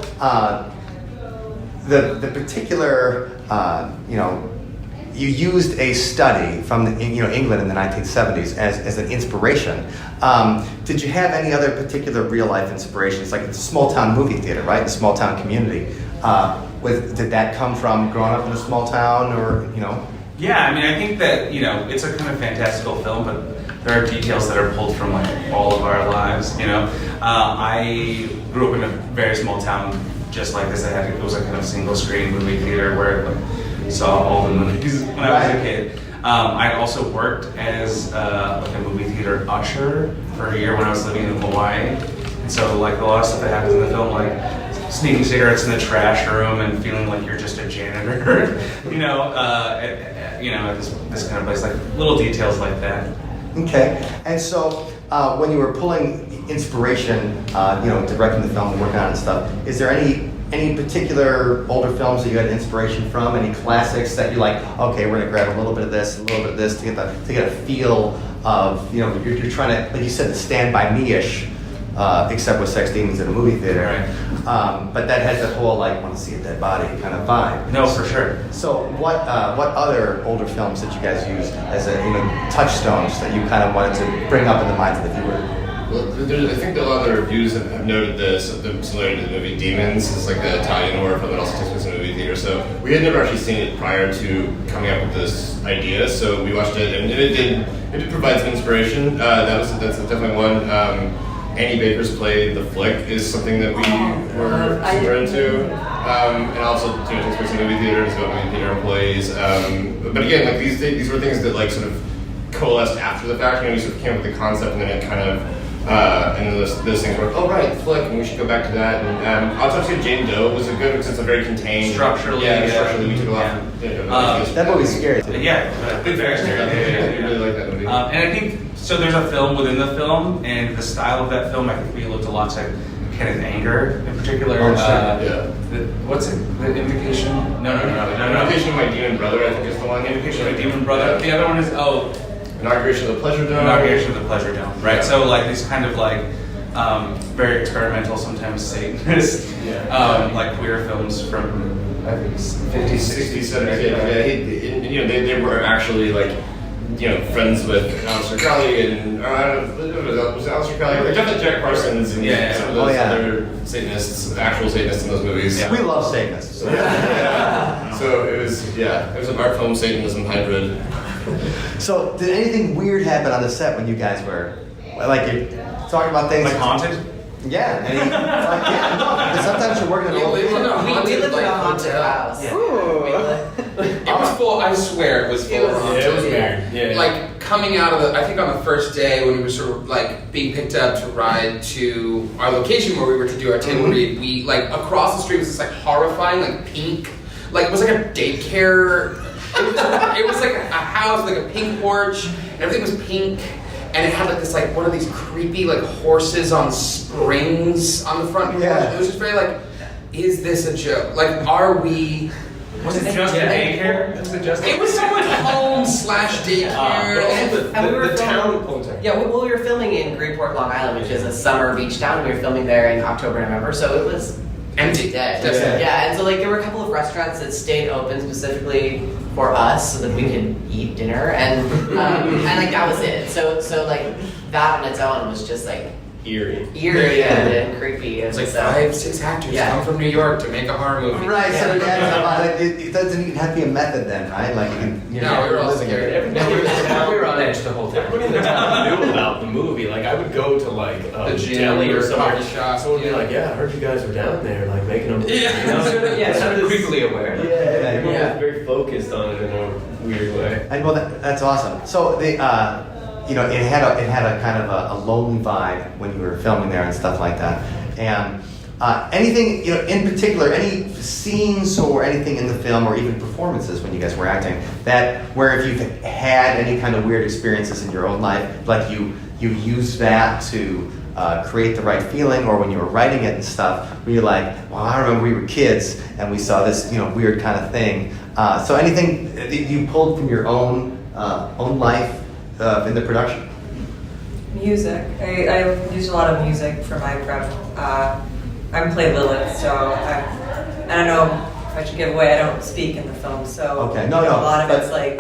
[SPEAKER 2] the particular, you used a study from England in the 1970s as an inspiration. Did you have any other particular real life inspirations? Like, it's a small town movie theater, right? A small town community. Did that come from growing up in a small town, or
[SPEAKER 5] Yeah, I mean, I think that it's a kind of fantastical film, but there are details that are pulled from like all of our lives. I grew up in a very small town, just like this. It was a kind of single screen movie theater where saw all the movies when I was a kid. I also worked as like a movie theater usher for a year when I was living in Hawaii. And so like a lot of stuff that happens in the film, like sneaking cigarettes in the trash room and feeling like you're just a janitor, at this kind of place, like little details like that.
[SPEAKER 2] Okay, and so when you were pulling inspiration, directing the film and working on it and stuff, is there any particular older films that you had inspiration from? Any classics that you're like, okay, we're gonna grab a little bit of this, a little bit of this to get a feel of, you're trying to, like you said, the Stand By Me-ish, except with sex demons in a movie theater.
[SPEAKER 5] Right.
[SPEAKER 2] But that has that whole like want to see a dead body kind of vibe.
[SPEAKER 5] No, for sure.
[SPEAKER 2] So what other older films did you guys use as touchstones that you kind of wanted to bring up in the minds of the viewer?
[SPEAKER 6] Well, I think a lot of the reviews have noted the similarity to the movie Demons. It's like the Italian horror film that also takes place in a movie theater. So we had never actually seen it prior to coming up with this idea. So we watched it, and it did provide some inspiration. That's definitely one. Annie Baker's play The Flick is something that we were super into. And also takes place in a movie theater. It's about movie theater employees. But again, like these were things that like sort of coalesced after the fact. We sort of came up with the concept, and then it kind of. And then those things were, right, Flick, and we should go back to that. And Autopsy of Jane Doe was a good, because it's a very contained.
[SPEAKER 5] Structurally,
[SPEAKER 6] we took a lot from.
[SPEAKER 2] That movie's scary too.
[SPEAKER 5] Very scary.
[SPEAKER 6] I really like that movie.
[SPEAKER 5] And I think, so there's a film within the film, and the style of that film, I think we looked a lot to Kenneth Anger in particular. What's it? The Invocation? No.
[SPEAKER 6] Invocation of My Demon Brother, I think is the one.
[SPEAKER 5] Invocation of My Demon Brother. The other one is,
[SPEAKER 6] Inauguration of the Pleasure Dome.
[SPEAKER 5] Inauguration of the Pleasure Dome, right? Yeah. So like these kind of like very experimental, sometimes Satanist, like queer films from I think 50s, 60s, 70s.
[SPEAKER 6] Yeah, they were actually like friends with Aleister Crowley and was it Aleister Crowley? Definitely Jack Parsons and some of those other Satanists, actual Satanists in those movies.
[SPEAKER 2] Yeah. We love Satanists.
[SPEAKER 6] So it was an art film Satanism hybrid.
[SPEAKER 2] So, did anything weird happen on the set when you guys were like you're talking about things
[SPEAKER 5] Like haunted?
[SPEAKER 2] Yeah, and because sometimes you're working in a
[SPEAKER 7] We lived in a haunted house.
[SPEAKER 8] It was full. I swear it was full.
[SPEAKER 4] It was weird. Yeah.
[SPEAKER 8] Like coming out of I think on the first day when we were sort of like being picked up to ride to our location where we were to do our table read, we like across the street was this like horrifying like pink, like it was like a daycare. It was like a house, like a pink porch, and everything was pink. And it had like this like one of these creepy like horses on springs on the front porch.
[SPEAKER 2] Yeah.
[SPEAKER 8] It was just very like, is this a joke? Like, are we?
[SPEAKER 5] Was it just a daycare?
[SPEAKER 8] It was so much home/daycare.
[SPEAKER 7] And we were we were filming in Greenport, Long Island, which is a summer beach town. We were filming there in October, November, so it was
[SPEAKER 8] empty.
[SPEAKER 7] Yeah, and so like there were a couple of restaurants that stayed open specifically for us so that we could eat dinner, and like that was it. So like that on its own was just like eerie and creepy.
[SPEAKER 8] It's like 5-6 actors come from New York to make a horror movie.
[SPEAKER 2] Right, so it doesn't even have to be a method then, right? Like
[SPEAKER 8] we were all scared.
[SPEAKER 9] We were on edge the whole time. Everybody in the town knew about the movie. Like I would go to like
[SPEAKER 8] the gym
[SPEAKER 9] deli or somewhere.
[SPEAKER 8] coffee shop.
[SPEAKER 9] Someone would be like, "Yeah, I heard you guys were down there, like making them."
[SPEAKER 8] Yeah.
[SPEAKER 9] Sort of creepily aware.
[SPEAKER 2] Yeah.
[SPEAKER 9] Everyone was very focused on it in a weird way.
[SPEAKER 2] And well, that's awesome. So it had a kind of a lonely vibe when you were filming there and stuff like that. And anything in particular, any scenes or anything in the film or even performances when you guys were acting that where if you've had any kind of weird experiences in your own life, like you use that to create the right feeling, or when you were writing it and stuff, where you're like, well, I remember we were kids and we saw this weird kind of thing. So anything that you pulled from your own life in the production?
[SPEAKER 10] Music. I use a lot of music for my prep. I play Lillith, so I don't know if I should give away. I don't speak in the film, so
[SPEAKER 2] okay.
[SPEAKER 10] a lot of it's like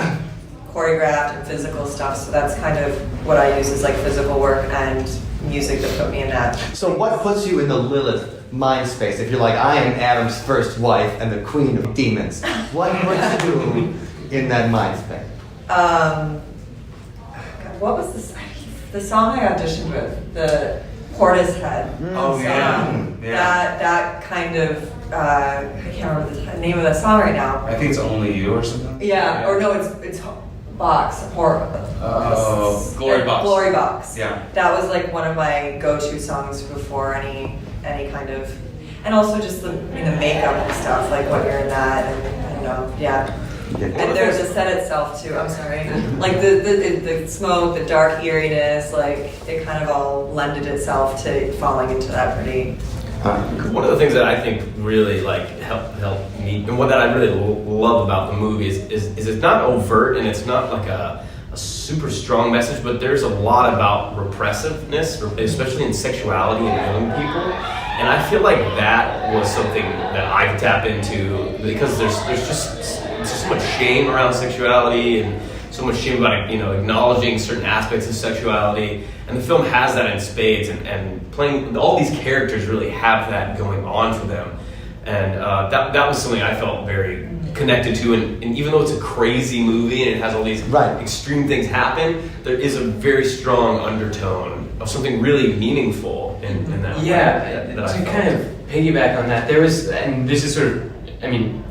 [SPEAKER 10] choreographed and physical stuff. So that's kind of what I use is like physical work and music that put me in that.
[SPEAKER 2] So what puts you in the Lillith mind space? If you're like, I am Adam's first wife and the queen of demons, what puts you in that mind space?
[SPEAKER 10] God, what was this? The song I auditioned with, the Portishead song. That kind of I can't remember the name of that song right now.
[SPEAKER 5] I think it's Only You or something.
[SPEAKER 10] Yeah, or no, it's Box.
[SPEAKER 5] Glory Box.
[SPEAKER 10] Glory Box.
[SPEAKER 5] Yeah.
[SPEAKER 10] That was like one of my go-to songs before any kind of, and also just the makeup and stuff, like when you're in that, and I don't know, yeah. And there's the set itself too. I'm sorry, like the smoke, the dark eeriness, like it kind of all lended itself to falling into that pretty.
[SPEAKER 9] One of the things that I think really helped me, and what that I really love about the movie is it's not overt and it's not like a super strong message, but there's a lot about repressiveness, especially in sexuality in young people. And I feel like that was something that I could tap into because there's just so much shame around sexuality and so much shame about acknowledging certain aspects of sexuality, and the film has that in spades, and playing all these characters really have that going on for them, and that was something I felt very connected to, and even though it's a crazy movie and it has all these extreme things happen, there is a very strong undertone of something really meaningful in that way.
[SPEAKER 11] To kind of piggyback on that, there was, and this is sort of,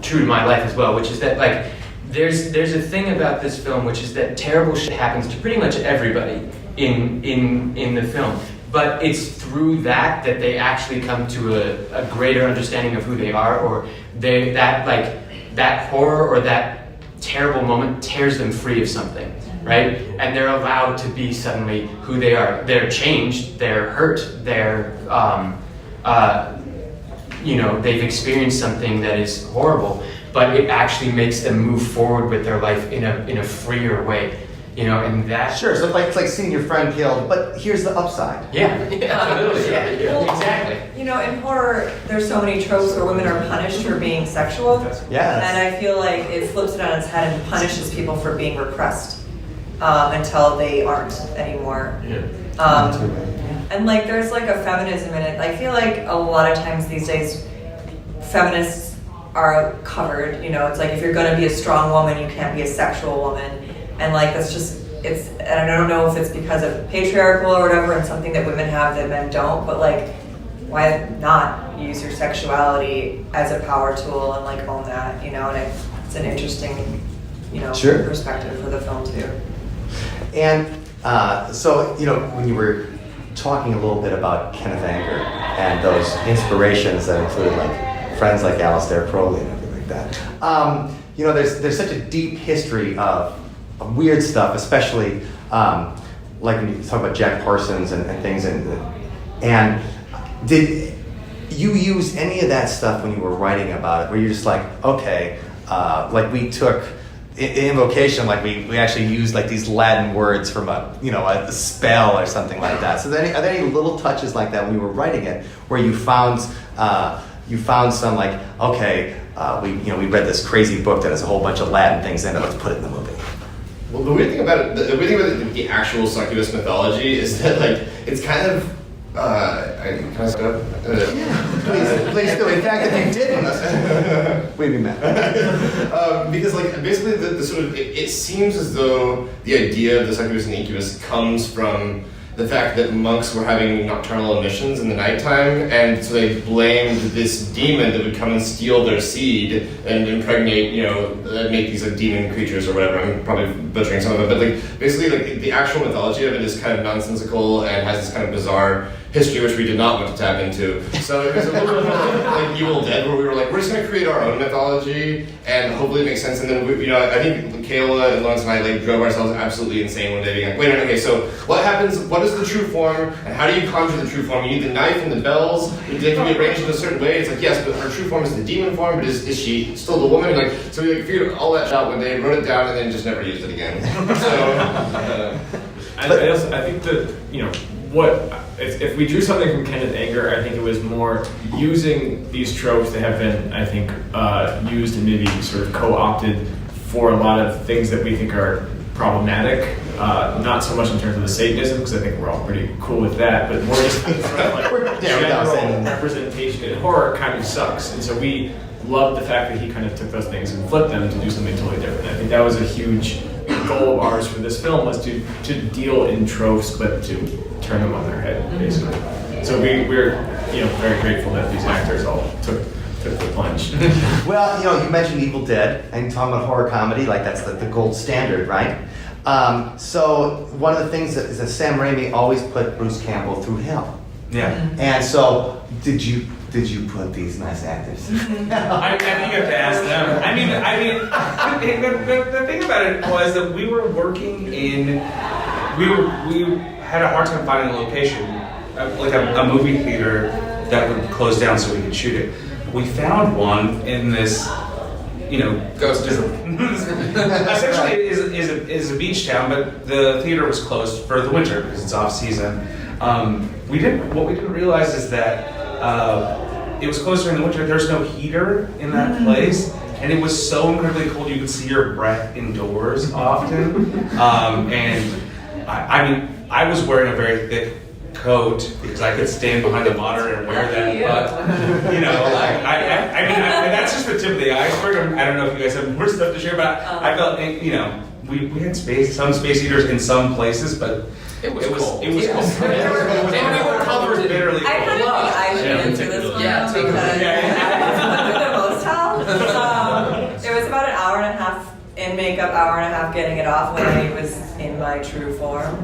[SPEAKER 11] true to my life as well, which is that like there's a thing about this film, which is that terrible shit happens to pretty much everybody in the film, but it's through that they actually come to a greater understanding of who they are, or that horror or that terrible moment tears them free of something, right? And they're allowed to be suddenly who they are. They're changed, they're hurt, they're they've experienced something that is horrible, but it actually makes them move forward with their life in a freer way, and that.
[SPEAKER 2] Sure, so it's like seeing your friend killed, but here's the upside.
[SPEAKER 11] Yeah, absolutely. Yeah, exactly.
[SPEAKER 10] In horror, there's so many tropes where women are punished for being sexual.
[SPEAKER 2] Yes.
[SPEAKER 10] And I feel like it flips it on its head and punishes people for being repressed until they aren't anymore. And like there's like a feminism in it. I feel like a lot of times these days feminists are covered, it's like if you're going to be a strong woman, you can't be a sexual woman. and like that's just and I don't know if it's because of patriarchal or whatever, and something that women have that men don't, but like, why not use your sexuality as a power tool and like own that, you know? And it's an interesting, you know,
[SPEAKER 2] Sure.
[SPEAKER 10] perspective for the film too.
[SPEAKER 2] And so, you know, when you were talking a little bit about Kenneth Anger and those inspirations that included like friends like Aleister Crowley and everything like that, you know, there's such a deep history of weird stuff, especially like when you talk about Jack Parsons and things, and did you use any of that stuff when you were writing about it, where you're just like, okay, like we took invocation, like we actually used like these Latin words from a spell or something like that. So are there any little touches like that when you were writing it, where you found some like, okay, we read this crazy book that has a whole bunch of Latin things in it, let's put it in the movie.
[SPEAKER 6] Well, the weird thing about it, the actual succubus mythology is that like it's kind of. Can I stop?
[SPEAKER 2] Please do. In fact, if you didn't, we'd be mad.
[SPEAKER 6] Because like basically the sort of it seems as though the idea of the succubus and incubus comes from the fact that monks were having nocturnal emissions in the nighttime, and so they blamed this demon that would come and steal their seed and impregnate, make these like demon creatures or whatever. I'm probably butchering some of it, but like basically like the actual mythology of it is kind of nonsensical and has this kind of bizarre history which we did not want to tap into. So it was a little bit like Evil Dead, where we were like, we're just going to create our own mythology and hopefully it makes sense. And then I think Kayla and Lawrence and I like drove ourselves absolutely insane one day, being like, wait a minute, okay, so what happens? What is the true form, and how do you conjure the true form? You need the knife and the bells. They can be arranged in a certain way. It's like, yes, but her true form is the demon form. But is she still the woman? Like, so we figured all that out one day, wrote it down, and then just never used it again.
[SPEAKER 4] I think that if we drew something from Kenneth Anger, I think it was more using these tropes that have been, I think, used and maybe sort of co-opted for a lot of things that we think are problematic. Not so much in terms of the Satanism, because I think we're all pretty cool with that, but more just sort of like general representation in horror kind of sucks. And so we loved the fact that he kind of took those things and flipped them to do something totally different. I think that was a huge goal of ours for this film, was to deal in tropes, but to turn them on their head, basically. So we're very grateful that these actors all took the plunge.
[SPEAKER 2] Well, you mentioned Evil Dead, and talking about horror comedy, like that's the gold standard, right? So one of the things is that Sam Raimi always put Bruce Campbell through hell.
[SPEAKER 5] Yeah.
[SPEAKER 2] And so did you put these nice actors?
[SPEAKER 5] I think you have to ask them. I mean, the thing about it was that we were working we had a hard time finding a location, like a movie theater that would close down so we could shoot it. We found one in this,
[SPEAKER 8] ghost town.
[SPEAKER 5] Essentially is a beach town, but the theater was closed for the winter because it's off season. What we didn't realize is that it was closed during the winter. There's no heater in that place, and it was so incredibly cold you could see your breath indoors often. And I was wearing a very thick coat because I could stand behind the monitor and wear that. But that's just the tip of the iceberg. I don't know if you guys have more stuff to share, but I felt we had some space heaters in some places, but it was cold. It was cold.
[SPEAKER 8] And we were covered bitterly.
[SPEAKER 10] I kind of think I should answer this one because I was at the motel. It was about an hour and a half in makeup, hour and a half getting it off when I was in my true form.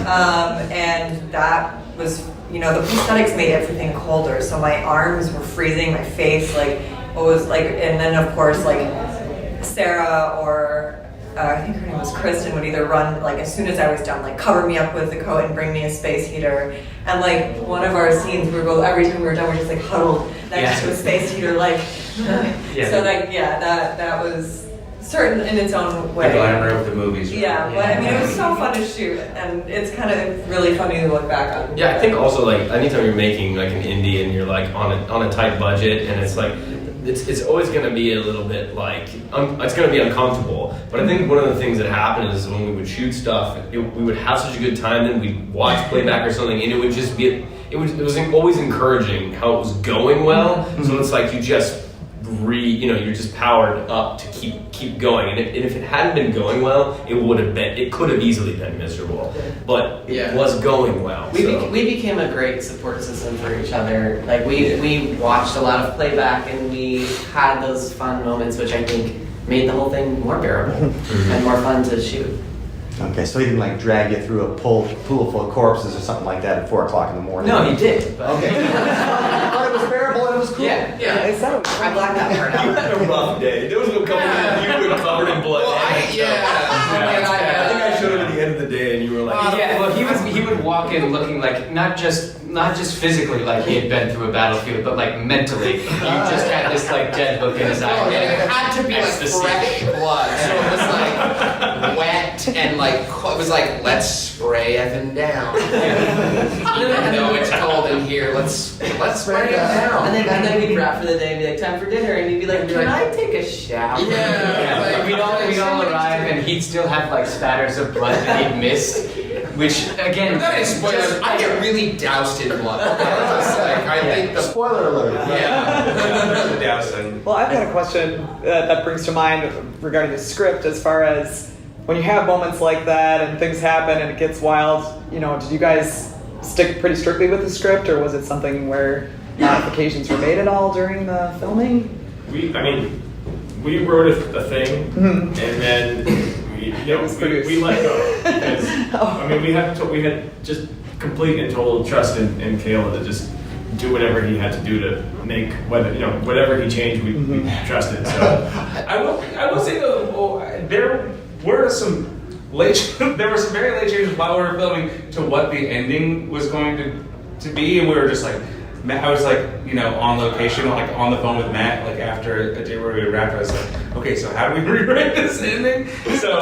[SPEAKER 10] And that was, the prosthetics made everything colder. So my arms were freezing, my face, and then of course, Sarah or I think her name was Kristen would either run, as soon as I was done, cover me up with the coat and bring me a space heater. And one of our scenes, every time we were done, we're just huddled next to a space heater, So that was certain in its own way.
[SPEAKER 5] The glamour of the movies. Right?
[SPEAKER 10] Yeah, but it was so fun to shoot, and it's kind of really funny to look back on.
[SPEAKER 9] Yeah, I think also anytime you're making an indie and you're on a tight budget, and it's always going to be a little bit it's going to be uncomfortable. But I think one of the things that happened is when we would shoot stuff, we would have such a good time, then we'd watch playback or something, and it would just be it was always encouraging how it was going well. So it's you just you're just powered up to keep going. And if it hadn't been going well, it could have easily been miserable. But it was going well.
[SPEAKER 7] We became a great support system for each other. Like we watched a lot of playback, and we had those fun moments, which I think made the whole thing more bearable and more fun to shoot.
[SPEAKER 2] Okay, so he didn't like drag you through a pool full of corpses or something like that at 4 o'clock in the morning?
[SPEAKER 7] No, he did. But
[SPEAKER 2] Okay. But it was bearable and it was cool.
[SPEAKER 7] Yeah. I blacked that part
[SPEAKER 9] You
[SPEAKER 7] out.
[SPEAKER 9] had a rough day. There was no you were covered in blood.
[SPEAKER 8] Well,
[SPEAKER 9] and stuff. I think I showed up at the end of the day, and you were like,
[SPEAKER 11] Yeah, well, he would walk in looking like not just physically like he had been through a battlefield, but like mentally. He just had this like dead look in his eye.
[SPEAKER 8] And it had to be like
[SPEAKER 11] Ecstasy.
[SPEAKER 8] fresh blood, so it was like wet and like it was like let's spray Evan down. I know it's cold in here. Let's spray him down.
[SPEAKER 7] And then we'd wrap for the day and be like, time for dinner, and he'd be like, can I take a shower?
[SPEAKER 8] Yeah.
[SPEAKER 11] Like, we'd all arrive, and he'd still have like spatters of blood that he'd missed, which again,
[SPEAKER 8] That is spoilers. I get really doused in blood. I think the
[SPEAKER 2] Spoiler alert.
[SPEAKER 8] yeah.
[SPEAKER 5] Dousing.
[SPEAKER 3] Well, I've got a question that brings to mind regarding the script as far as when you have moments like that and things happen and it gets wild, did you guys stick pretty strictly with the script, or was it something where modifications were made at all during the filming?
[SPEAKER 4] We wrote a thing, and then we let go because we had just complete and total trust in Kayla to just do whatever he had to do to make whatever he changed, we trusted. So
[SPEAKER 5] I will say though, there were some very late changes while we were filming to what the ending was going to be, and we were just like, I was like, on location, like on the phone with Matt, like after a day where we wrapped, I was like, okay, so how do we rewrite this ending? So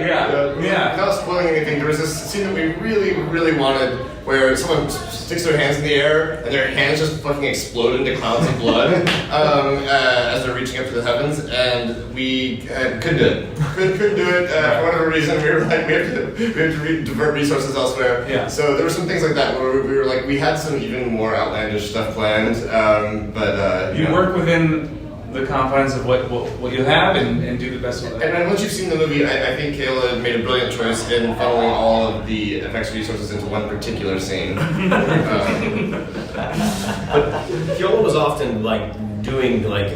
[SPEAKER 5] yeah.
[SPEAKER 6] Without spoiling anything, there was this scene that we really, really wanted where someone sticks their hands in the air and their hands just fucking explode into clouds of blood as they're reaching up to the heavens, and we couldn't do it. Couldn't do it for whatever reason. We were like, we have to divert resources elsewhere.
[SPEAKER 5] Yeah.
[SPEAKER 6] So there were some things like that where we were like, we had some even more outlandish stuff planned, but
[SPEAKER 5] You work within the confines of what you have and do the best with it.
[SPEAKER 6] And once you've seen the movie, I think Kayla made a brilliant choice in funneling all of the effects resources into one particular scene.
[SPEAKER 9] But Kyola was often like doing like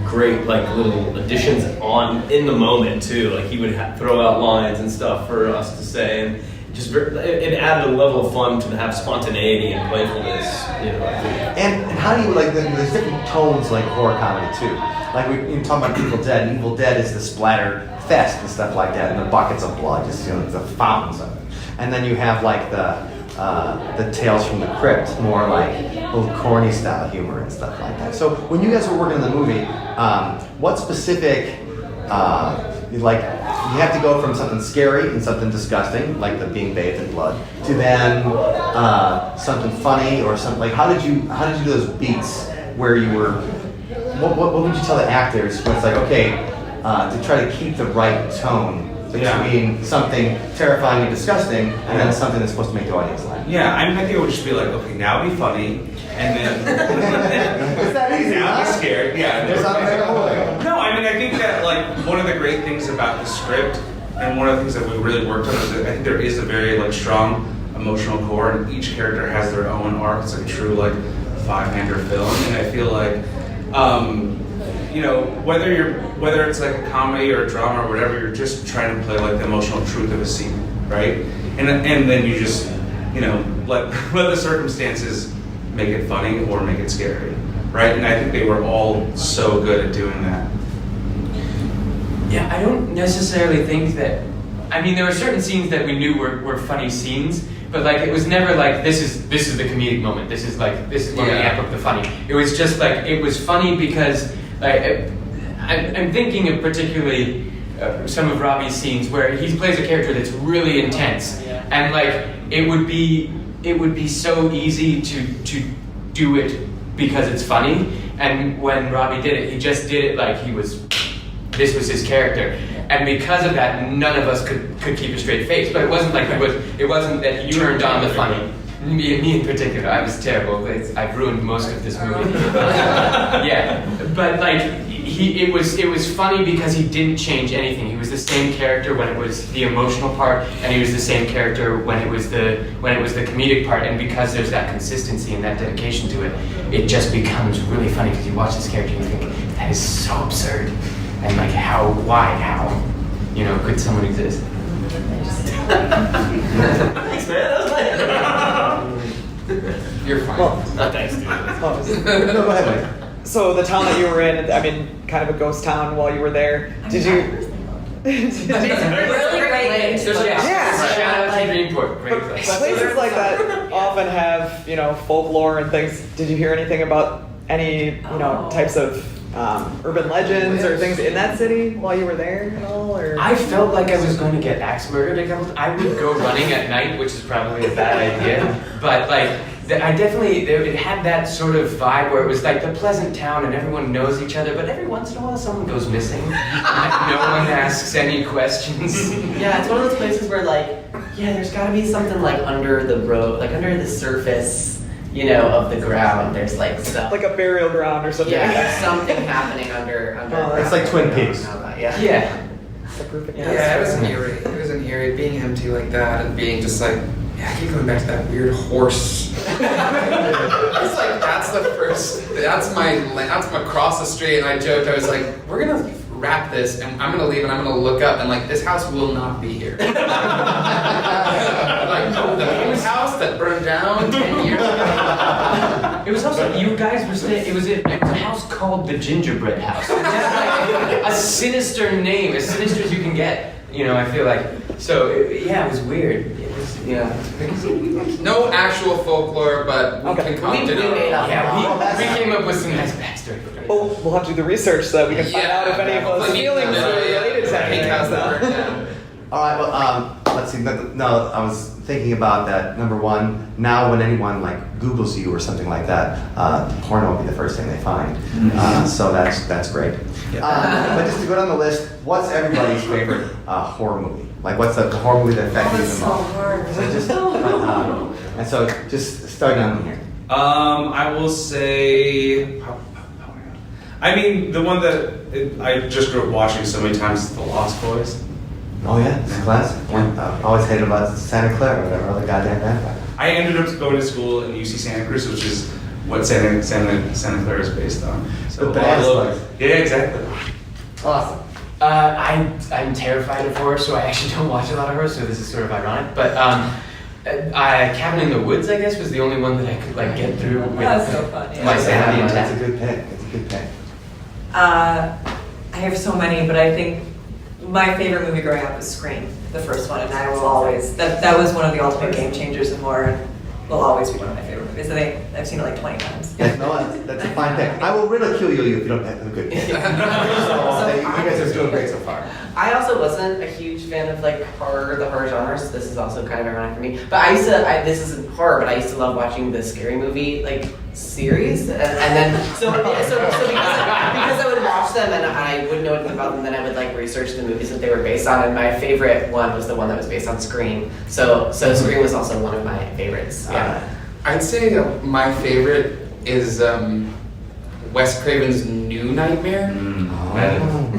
[SPEAKER 9] great like little additions in the moment too. Like he would throw out lines and stuff for us to say, and just it added a level of fun to have spontaneity and playfulness.
[SPEAKER 2] And how do you there's different tones like horror comedy too. Like we talk about Evil Dead. And Evil Dead is the splatter fest and stuff like that, and the buckets of blood, just the fountains of it. And then you have like the Tales from the Crypt, more like old corny style humor and stuff like that. So when you guys were working on the movie, what specific you have to go from something scary and something disgusting, like the being bathed in blood, to then something funny or something like. How did you do those beats where you were? What would you tell the actors when it's like, okay, to try to keep the right tone between something terrifying and disgusting and then something that's supposed to make the audience laugh?
[SPEAKER 5] Yeah, I think it would just be like, okay, now be funny, and then
[SPEAKER 2] It's that easy,
[SPEAKER 5] now
[SPEAKER 2] huh?
[SPEAKER 5] be scared. Yeah.
[SPEAKER 2] There's not a hole.
[SPEAKER 5] No, I think that like one of the great things about the script, and one of the things that we really worked on, is that I think there is a very like strong emotional core, and each character has their own arc. It's like a true like 5-hander film, and I feel like whether it's like a comedy or a drama or whatever, you're just trying to play like the emotional truth of a scene, right? And then you just let the circumstances make it funny or make it scary, right? And I think they were all so good at doing that.
[SPEAKER 11] Yeah, I don't necessarily think that. I mean, there were certain scenes that we knew were funny scenes, but like it was never like this is the comedic moment. This is when we amp up the funny. It was just like it was funny because like I'm thinking of particularly some of Robbie's scenes where he plays a character that's really intense, and like it would be so easy to do it because it's funny. And when Robbie did it, he just did it like this was his character. And because of that, none of us could keep a straight face. But it wasn't like it wasn't that he turned on the funny. Me in particular, I was terrible. I've ruined most of this movie. Yeah, but like it was funny because he didn't change anything. He was the same character when it was the emotional part, and he was the same character when it was the comedic part. And because there's that consistency and that dedication to it, it just becomes really funny because you watch this character and you think that is so absurd, and like how could someone exist?
[SPEAKER 9] Thanks, man. That was my
[SPEAKER 8] You're fine.
[SPEAKER 3] Well,
[SPEAKER 9] thanks, dude.
[SPEAKER 2] No, go ahead, Mike.
[SPEAKER 3] So the town that you were in, I mean, kind of a ghost town while you were there. Did you?
[SPEAKER 10] It's a really great place.
[SPEAKER 3] Yeah.
[SPEAKER 11] Shout out to Greenport, great place.
[SPEAKER 3] Places like that often have, folklore and things. Did you hear anything about any, types of urban legends or things in that city while you were there at all? Or?
[SPEAKER 11] I felt like I was going to get axe murdered a couple. I would go running at night, which is probably a bad idea. But like, it had that sort of vibe where it was like the pleasant town and everyone knows each other. But every once in a while, someone goes missing. And no one asks any questions.
[SPEAKER 7] Yeah, it's one of those places where there's got to be something like under the road, like under the surface. Of the ground, there's like stuff.
[SPEAKER 3] Like a burial ground or something.
[SPEAKER 7] Yeah, something happening under.
[SPEAKER 2] It's like Twin Peaks.
[SPEAKER 7] Yeah.
[SPEAKER 3] The perfect.
[SPEAKER 8] Yeah, it was eerie. It was eerie being empty like that and being just like, I keep going back to that weird horse. It's like that's my across the street, and I joked, I was like, we're gonna wrap this and I'm gonna leave and I'm gonna look up and like this house will not be here. Like, oh, the house that burned down 10 years ago.
[SPEAKER 11] It was also, you guys were saying, it was a house called the Gingerbread House. It had like a sinister name, as sinister as you can get. I feel like, so, it was weird. It was,
[SPEAKER 8] No actual folklore, but we concocted it.
[SPEAKER 11] We came up with some nice backstory.
[SPEAKER 3] Well, we'll have to do the research so that we can find out if any of those feelings are related to anything.
[SPEAKER 2] All right, well, let's see. No, I was thinking about that. Number one, now when anyone Googles you or something like that, porno will be the first thing they find. So that's great. But just to go down the list, what's everybody's favorite horror movie? Like, what's the horror movie that affected you the most? And so just start down here.
[SPEAKER 5] I will say, I mean, the one that I just grew up watching so many times is The Lost Boys.
[SPEAKER 2] Oh yeah, it's a classic. I've always hated about Santa Clara or whatever other goddamn vampire.
[SPEAKER 5] I ended up going to school in UC Santa Cruz, which is what Santa Clara is based on. So
[SPEAKER 2] The badass place.
[SPEAKER 5] Yeah, exactly.
[SPEAKER 7] Awesome.
[SPEAKER 11] I'm terrified of horror, so I actually don't watch a lot of horror, so this is sort of ironic. But Cabin in the Woods, I guess, was the only one that I could get through with
[SPEAKER 10] That's so fun.
[SPEAKER 11] my sanity
[SPEAKER 2] That's
[SPEAKER 11] intact.
[SPEAKER 2] a good pick. It's a good pick.
[SPEAKER 10] I have so many, but I think my favorite movie growing up was Scream, the first one, and I will always, that was one of the ultimate game changers in horror, and will always be one of my favorite movies. I've seen it 20 times.
[SPEAKER 2] Yeah, no, that's a fine pick. I will ridicule you if you don't have a good pick. You guys are doing great so far.
[SPEAKER 7] I also wasn't a huge fan of the horror genre, so this is also kind of ironic for me. But this isn't horror, but I used to love watching the Scary Movie series, and then so because I would watch them and I wouldn't know anything about them, then I would research the movies that they were based on, and my favorite one was the one that was based on Scream. So Scream was also one of my favorites. Yeah.
[SPEAKER 8] I'd say my favorite is Wes Craven's New Nightmare.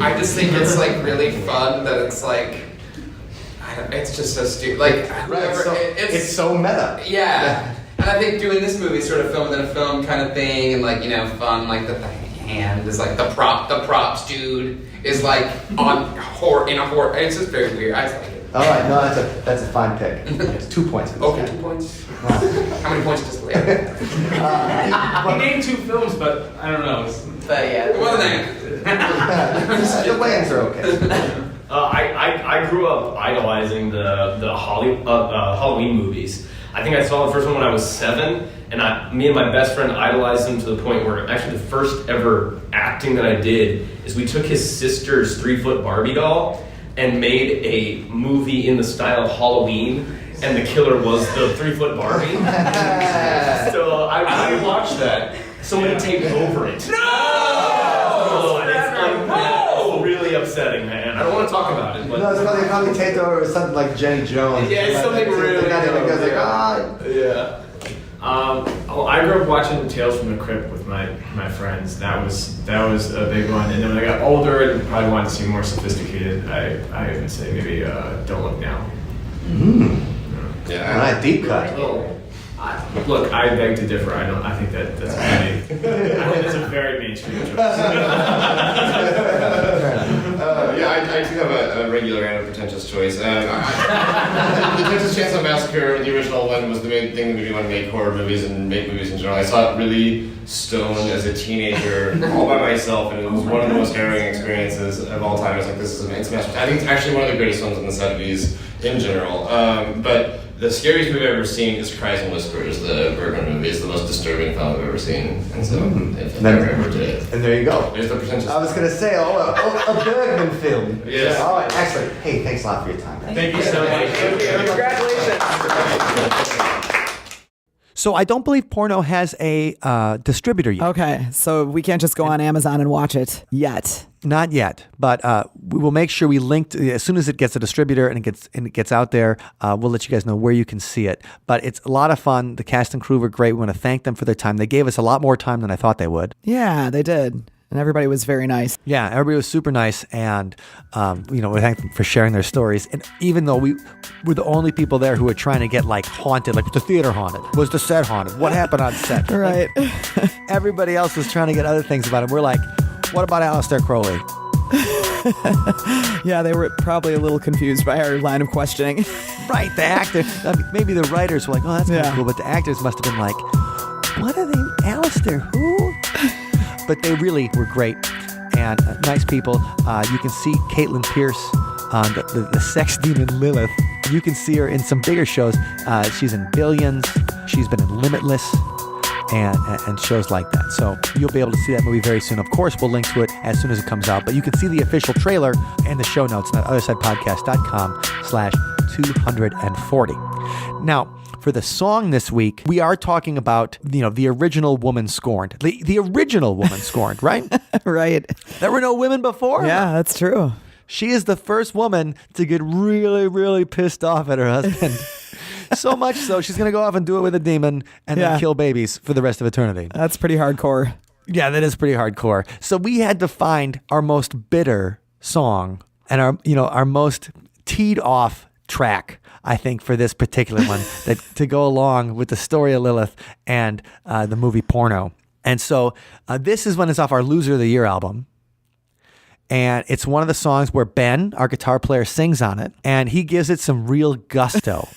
[SPEAKER 8] I just think it's really fun that it's it's just so stupid.
[SPEAKER 2] It's so meta.
[SPEAKER 8] Yeah. And I think doing this movie sort of film within a film kind of thing, and fun, the hand is the props dude is on horror in a horror. It's just very weird. I just like it.
[SPEAKER 2] All right, no, that's a fine pick. It's 2 points for this
[SPEAKER 8] Okay,
[SPEAKER 2] guy.
[SPEAKER 8] 2 points. How many points does Leo?
[SPEAKER 5] He named 2 films, but I don't know.
[SPEAKER 7] But yeah.
[SPEAKER 8] What are the names?
[SPEAKER 2] The weigh-ins are okay.
[SPEAKER 9] I grew up idolizing the Halloween movies. I think I saw the first one when I was 7, and me and my best friend idolized them to the point where actually the first ever acting that I did is we took his sister's 3-foot Barbie doll and made a movie in the style of Halloween, and the killer was the 3-foot Barbie. So I watched that. Somebody taped over it. No! It's really upsetting, man. I don't want to talk about it, but
[SPEAKER 2] No, it's probably taped over with something like Jenny Jones.
[SPEAKER 9] Yeah, it's something really.
[SPEAKER 2] The guy that goes
[SPEAKER 9] yeah.
[SPEAKER 4] Well, I grew up watching Tales from the Crypt with my friends. That was a big one. And then when I got older and probably wanted to see more sophisticated, I would say maybe Don't Look Now.
[SPEAKER 6] Yeah.
[SPEAKER 2] All right, deep cut.
[SPEAKER 4] Look, I beg to differ. I think that's I think that's a very mainstream choice.
[SPEAKER 6] I do have a regular and a pretentious choice. The Texas Chainsaw Massacre, the original one, was the main thing that made me want to make horror movies and make movies in general. I saw it really stoned as a teenager, all by myself, and it was one of the most harrowing experiences of all time. I was like, this is amazing. I think it's actually one of the greatest films in the 70s in general. But the scariest movie I've ever seen is Cries and Whispers, the Bergman movie. It's the most disturbing film I've ever seen. And so, if I ever did it.
[SPEAKER 2] And there you go.
[SPEAKER 6] There's the pretentious.
[SPEAKER 2] I was going to say, a Bergman film.
[SPEAKER 6] Yes.
[SPEAKER 2] All right, excellent. Hey, thanks a lot for your time.
[SPEAKER 4] Thank you so much.
[SPEAKER 3] Congratulations.
[SPEAKER 2] So I don't believe Porno has a distributor yet.
[SPEAKER 12] Okay, so we can't just go on Amazon and watch it yet.
[SPEAKER 2] Not yet, but we will make sure we link as soon as it gets a distributor and it gets out there. We'll let you guys know where you can see it. But it's a lot of fun. The cast and crew were great. We want to thank them for their time. They gave us a lot more time than I thought they would.
[SPEAKER 12] Yeah, they did. And everybody was very nice.
[SPEAKER 2] Yeah, everybody was super nice, and we thank them for sharing their stories. And even though we were the only people there who were trying to get like haunted, like was the theater haunted, was the set haunted, what happened on set?
[SPEAKER 12] Right.
[SPEAKER 2] Like, everybody else was trying to get other things about it. We're like, what about Aleister Crowley?
[SPEAKER 12] Yeah, they were probably a little confused by our line of questioning.
[SPEAKER 2] Right, the actor. Maybe the writers were like, oh, that's kind of
[SPEAKER 12] Yeah.
[SPEAKER 2] cool, but the actors must have been like, what are they, Aleister? Who? But they really were great and nice people. You can see Caitlin Pierce, the sex demon Lillith. You can see her in some bigger shows. She's in Billions. She's been in Limitless and shows like that. So you'll be able to see that movie very soon. Of course, we'll link to it as soon as it comes out. But you can see the official trailer and the show notes at othersidepodcast.com/240. Now, for the song this week, we are talking about, the original Woman Scorned. The original Woman Scorned, right?
[SPEAKER 12] Right.
[SPEAKER 2] There were no women before.
[SPEAKER 12] Yeah, that's true.
[SPEAKER 2] She is the first woman to get really, really pissed off at her husband. So much so, she's going to go off and do it with a demon and then kill babies for the rest of eternity.
[SPEAKER 12] That's pretty hardcore.
[SPEAKER 2] Yeah, that is pretty hardcore. So we had to find our most bitter song and our most teed off track, I think, for this particular one that to go along with the story of Lilith and the movie Porno. And so this is when it's off our Loser of the Year album. And it's one of the songs where Ben, our guitar player, sings on it. And he gives it some real gusto.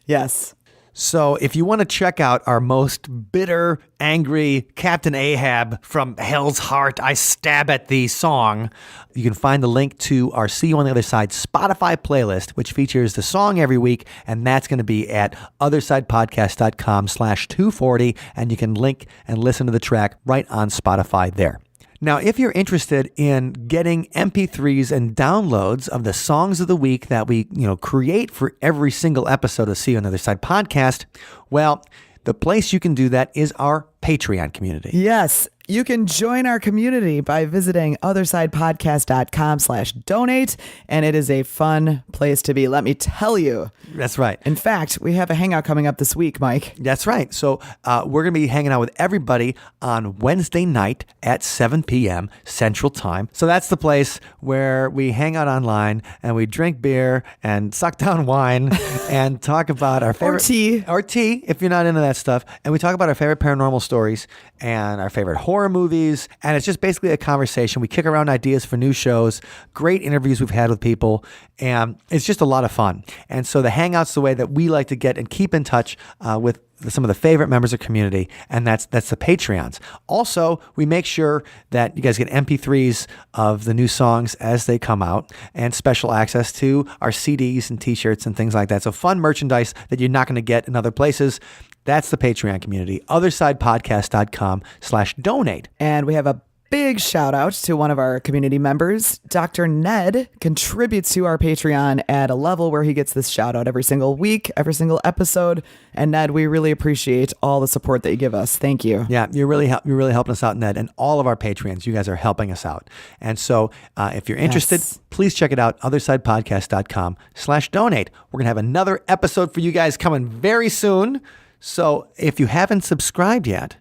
[SPEAKER 12] Yes.
[SPEAKER 2] So if you want to check out our most bitter, angry Captain Ahab from Hell's Heart, I Stab at Thee song, you can find the link to our See You on the Other Side Spotify playlist, which features the song every week, and that's going to be at othersidepodcast.com/240, and you can link and listen to the track right on Spotify there. Now, if you're interested in getting MP3s and downloads of the songs of the week that we, create for every single episode of See You on the Other Side podcast, well, the place you can do that is our Patreon community.
[SPEAKER 12] Yes. You can join our community by visiting othersidepodcast.com/donate, and it is a fun place to be, let me tell you.
[SPEAKER 2] That's right.
[SPEAKER 12] In fact, we have a hangout coming up this week, Mike.
[SPEAKER 2] That's right. So we're going to be hanging out with everybody on Wednesday night at 7 p.m. Central Time. So that's the place where we hang out online and we drink beer and suck down wine and talk about our favorite... Or tea, if you're not into that stuff. And we talk about our favorite paranormal stories and our favorite horror movies. And it's just basically a conversation. We kick around ideas for new shows, great interviews we've had with people, and it's just a lot of fun. And so the hangout's the way that we like to get and keep in touch with some of the favorite members of the community, and that's the Patreons. Also, we make sure that you guys get MP3s of the new songs as they come out and special access to our CDs and t-shirts and things like that. So fun merchandise that you're not going to get in other places. That's the Patreon community. othersidepodcast.com/donate.
[SPEAKER 12] And we have a big shout out to one of our community members. Dr. Ned contributes to our Patreon at a level where he gets this shout out every single week, every single episode. And Ned, we really appreciate all the support that you give us. Thank you.
[SPEAKER 2] Yeah, you're really helping us out, Ned, and all of our Patreons. You guys are helping us out. And so if you're interested, please check it out, othersidepodcast.com/donate. We're going to have another episode for you guys coming very soon. So if you haven't subscribed yet,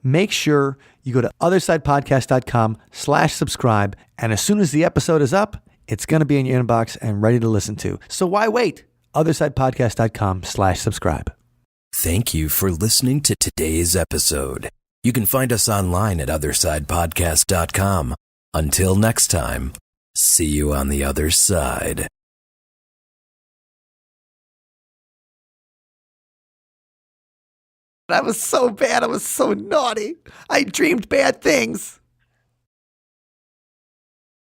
[SPEAKER 2] make sure you go to othersidepodcast.com/subscribe. And as soon as the episode is up, it's going to be in your inbox and ready to listen to. So why wait? othersidepodcast.com/subscribe.
[SPEAKER 1] Thank you for listening to today's episode. You can find us online at othersidepodcast.com. Until next time, see you on the other side.
[SPEAKER 2] I was so bad. I was so naughty. I dreamed bad things.